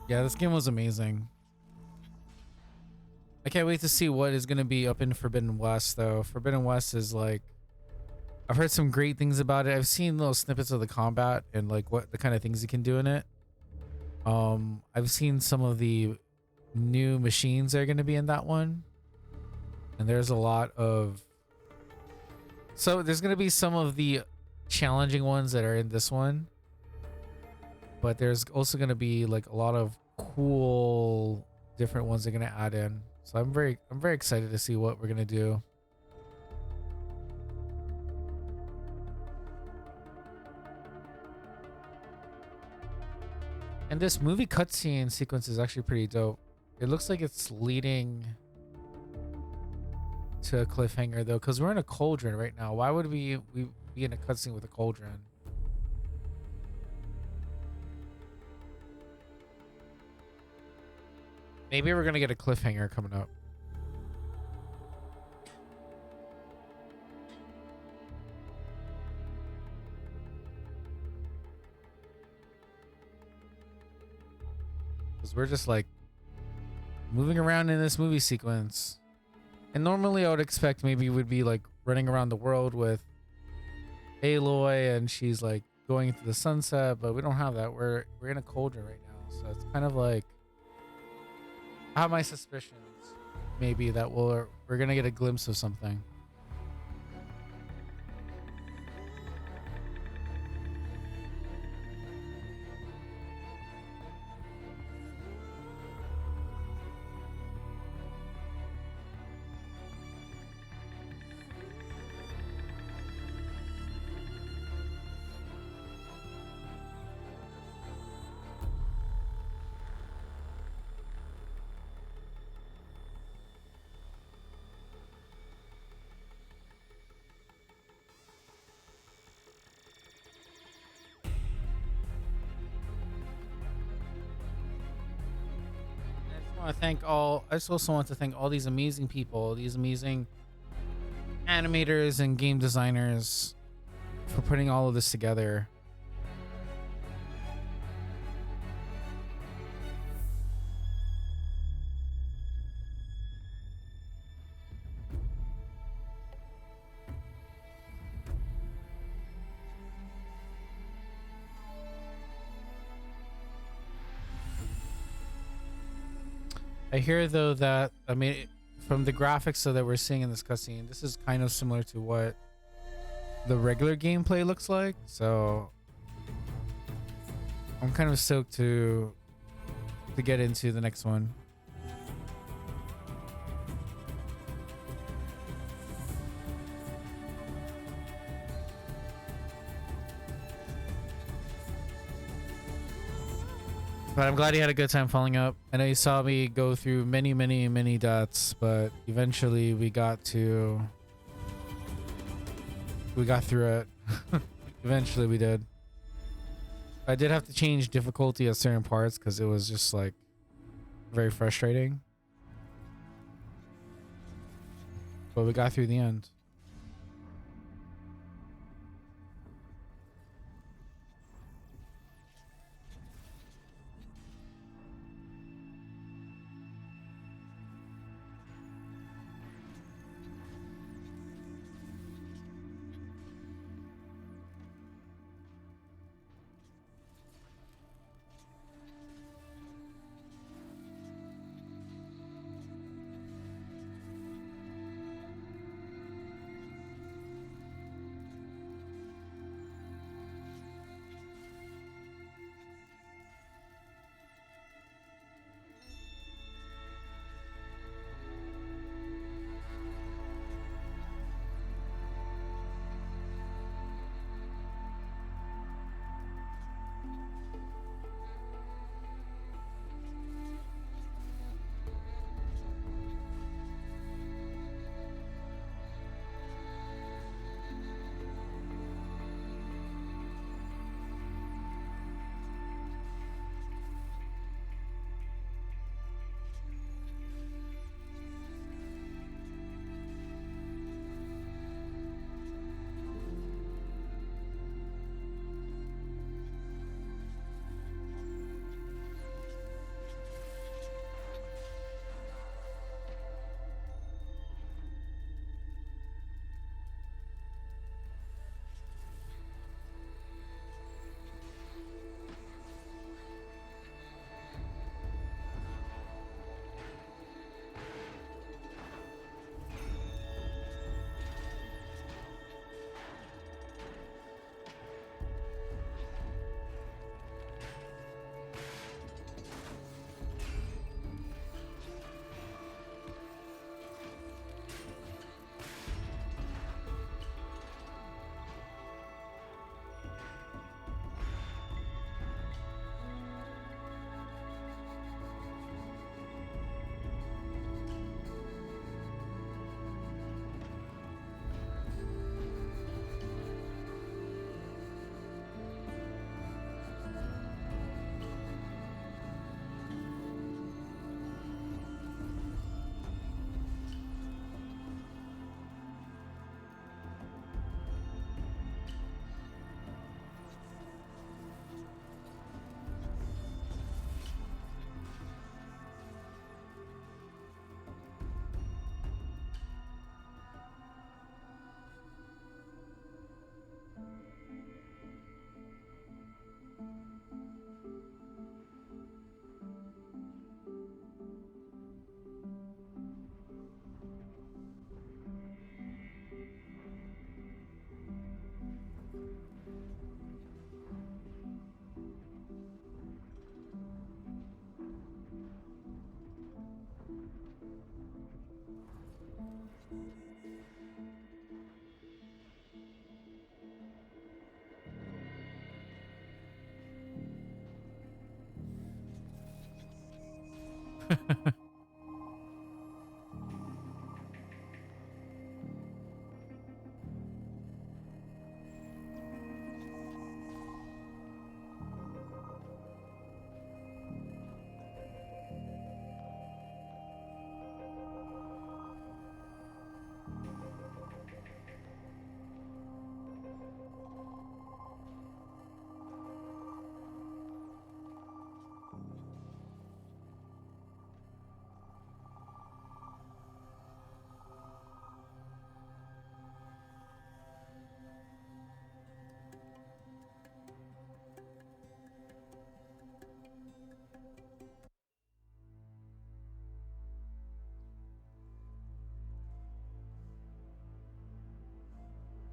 Yeah, this game was amazing. I can't wait to see what is going to be up in Forbidden West, though. Forbidden West is like, I've heard some great things about it. I've seen little snippets of the combat and like what the kind of things you can do in it. I've seen some of the new machines that are going to be in that one, and there's a lot of. So there's going to be some of the challenging ones that are in this one, but there's also going to be like a lot of cool different ones they're going to add in. So I'm very excited to see what we're gonna do. And this movie cutscene sequence is actually pretty dope. It looks like it's leading to a cliffhanger though, because we're in a cauldron right now. Why would we be in a cutscene with a cauldron? Maybe we're gonna get a cliffhanger coming up. Because we're just like moving around in this movie sequence. And normally I would expect maybe we'd be like running around the world with Aloy and she's like going into the sunset, but we don't have that. We're in a cauldron right now. So it's kind of like, I have my suspicions maybe that we're gonna get a glimpse of something. want to thank all. I just also want to thank all these amazing people, these amazing animators and game designers for putting all of this together. I hear though that, I mean, from the graphics that we're seeing in this cutscene, this is kind of similar to what the regular gameplay looks like. So I'm kind of stoked to get into the next one. But I'm glad he had a good time following up. I know you saw me go through many deaths, but eventually we got through it. Eventually we did. I did have to change difficulty at certain parts because it was just like very frustrating. But we got through the end.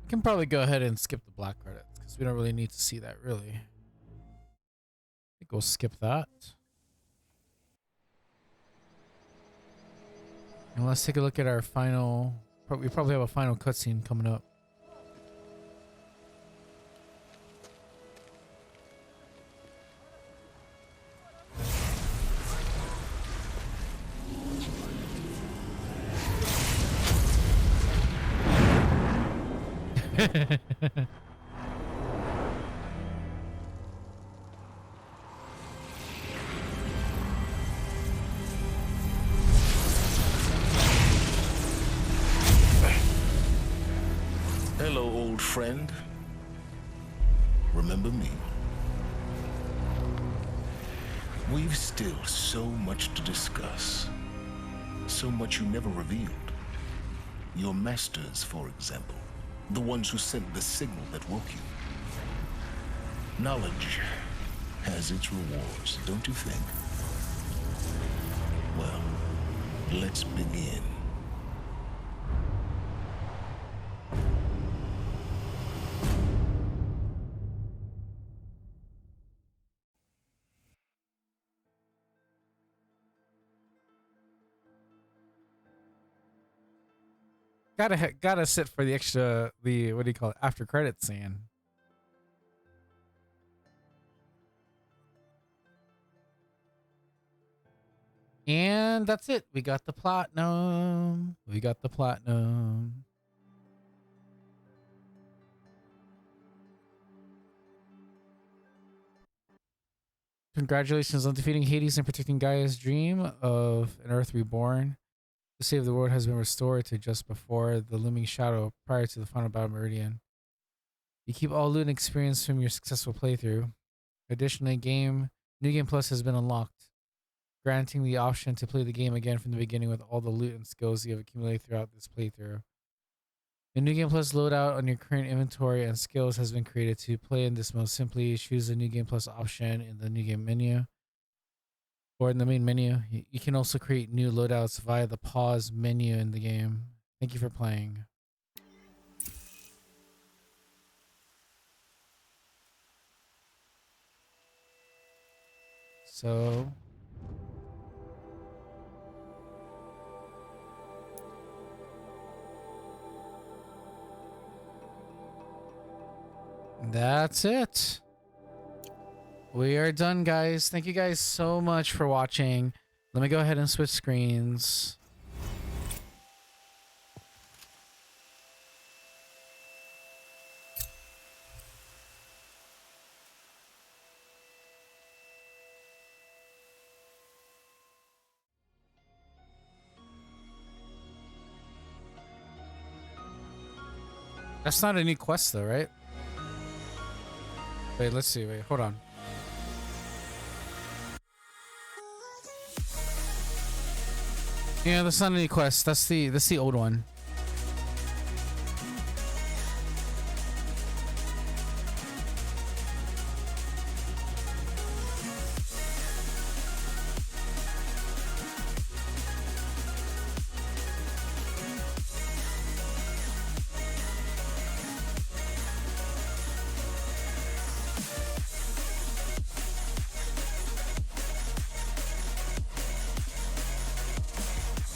We can probably go ahead and skip the black credits because we don't really need to see that really. I think we'll skip that. And let's take a look at our final. We probably have a final cutscene coming up. Hello, old friend. Remember me? We've still so much to discuss. So much you never revealed. Your masters, for example. The ones who sent the signal that woke you. Knowledge has its rewards, don't you think? Well, let's begin. Gotta sit for the extra, what do you call it, after credit scene. And that's it. We got the platinum. We got the platinum. Congratulations on defeating Hades and protecting Gaia's dream of an Earth reborn. The state of the world has been restored to just before the looming shadow prior to the final battle meridian. You keep all loot and experience from your successful playthrough. Additionally, New Game Plus has been unlocked, granting the option to play the game again from the beginning with all the loot and skills you have accumulated throughout this playthrough. The New Game Plus loadout on your current inventory and skills has been created to play in this mode. Simply choose the New Game Plus option in the New Game menu. Or in the main menu. You can also create new loadouts via the pause menu in the game. Thank you for playing. So that's it. We are done, guys. Thank you guys so much for watching. Let me go ahead and switch screens. That's not a new quest though, right? Wait, let's see. Wait, hold on. Yeah, that's not any quest. That's the old one.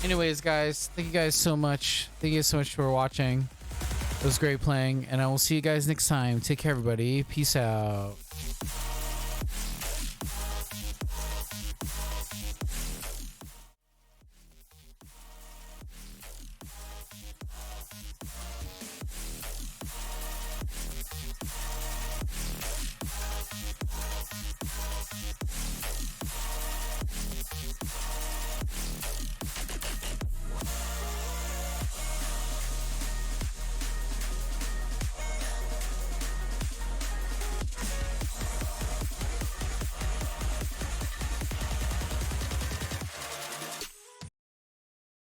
Anyways, guys, thank you guys so much. Thank you so much for watching. It was great playing, and I will see you guys next time. Take care, everybody. Peace out.